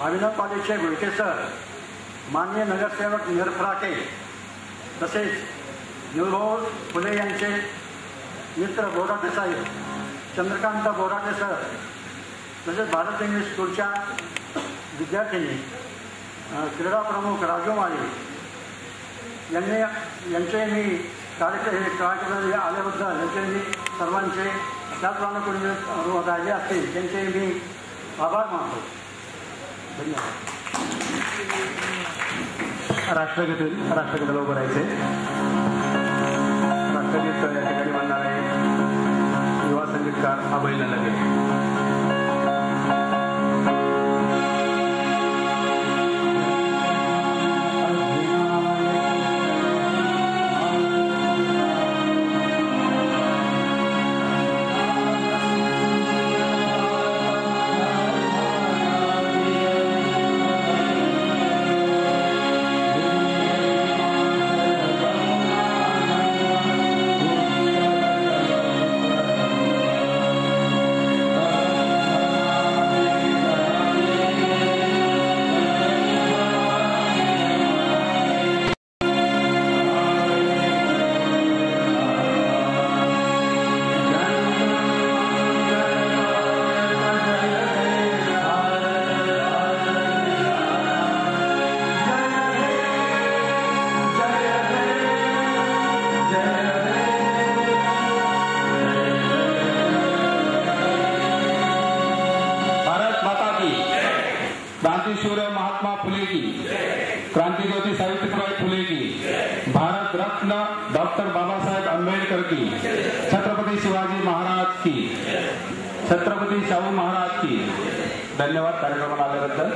अभिनव कॉलेजचे घोळके सर, माननीय नगरसेवक निरफराके, तसेच निळभाऊ फुले यांचे मित्र बोराटे साहेब, चंद्रकांत बोराटे सर, तसेच भारत इंग्लिश स्कूलच्या विद्यार्थिनी, क्रीडा प्रमुख राजू माळी यांचे मी कार्यक्रम आल्याबद्दल यांचे मी सर्वांचे, त्याचप्रमाणे कोणी राजे असतील त्यांचे मी आभार मानतो. धन्यवाद. राष्ट्रगीताला उभं राहायचे. राष्ट्रगीत या ठिकाणी म्हणणार आहे युवा संगीतकार अभय नलगे. क्रांतिसूर्य महात्मा फुले की, क्रांति ज्योति सावित्रीबाई फुले की, भारत रत्न डॉक्टर बाबा साहेब अम्बेडकर की, छत्रपति शिवाजी महाराज की, छत्रपति शाहू महाराज की. धन्यवाद कार्यक्रमाला आल्याबद्दल.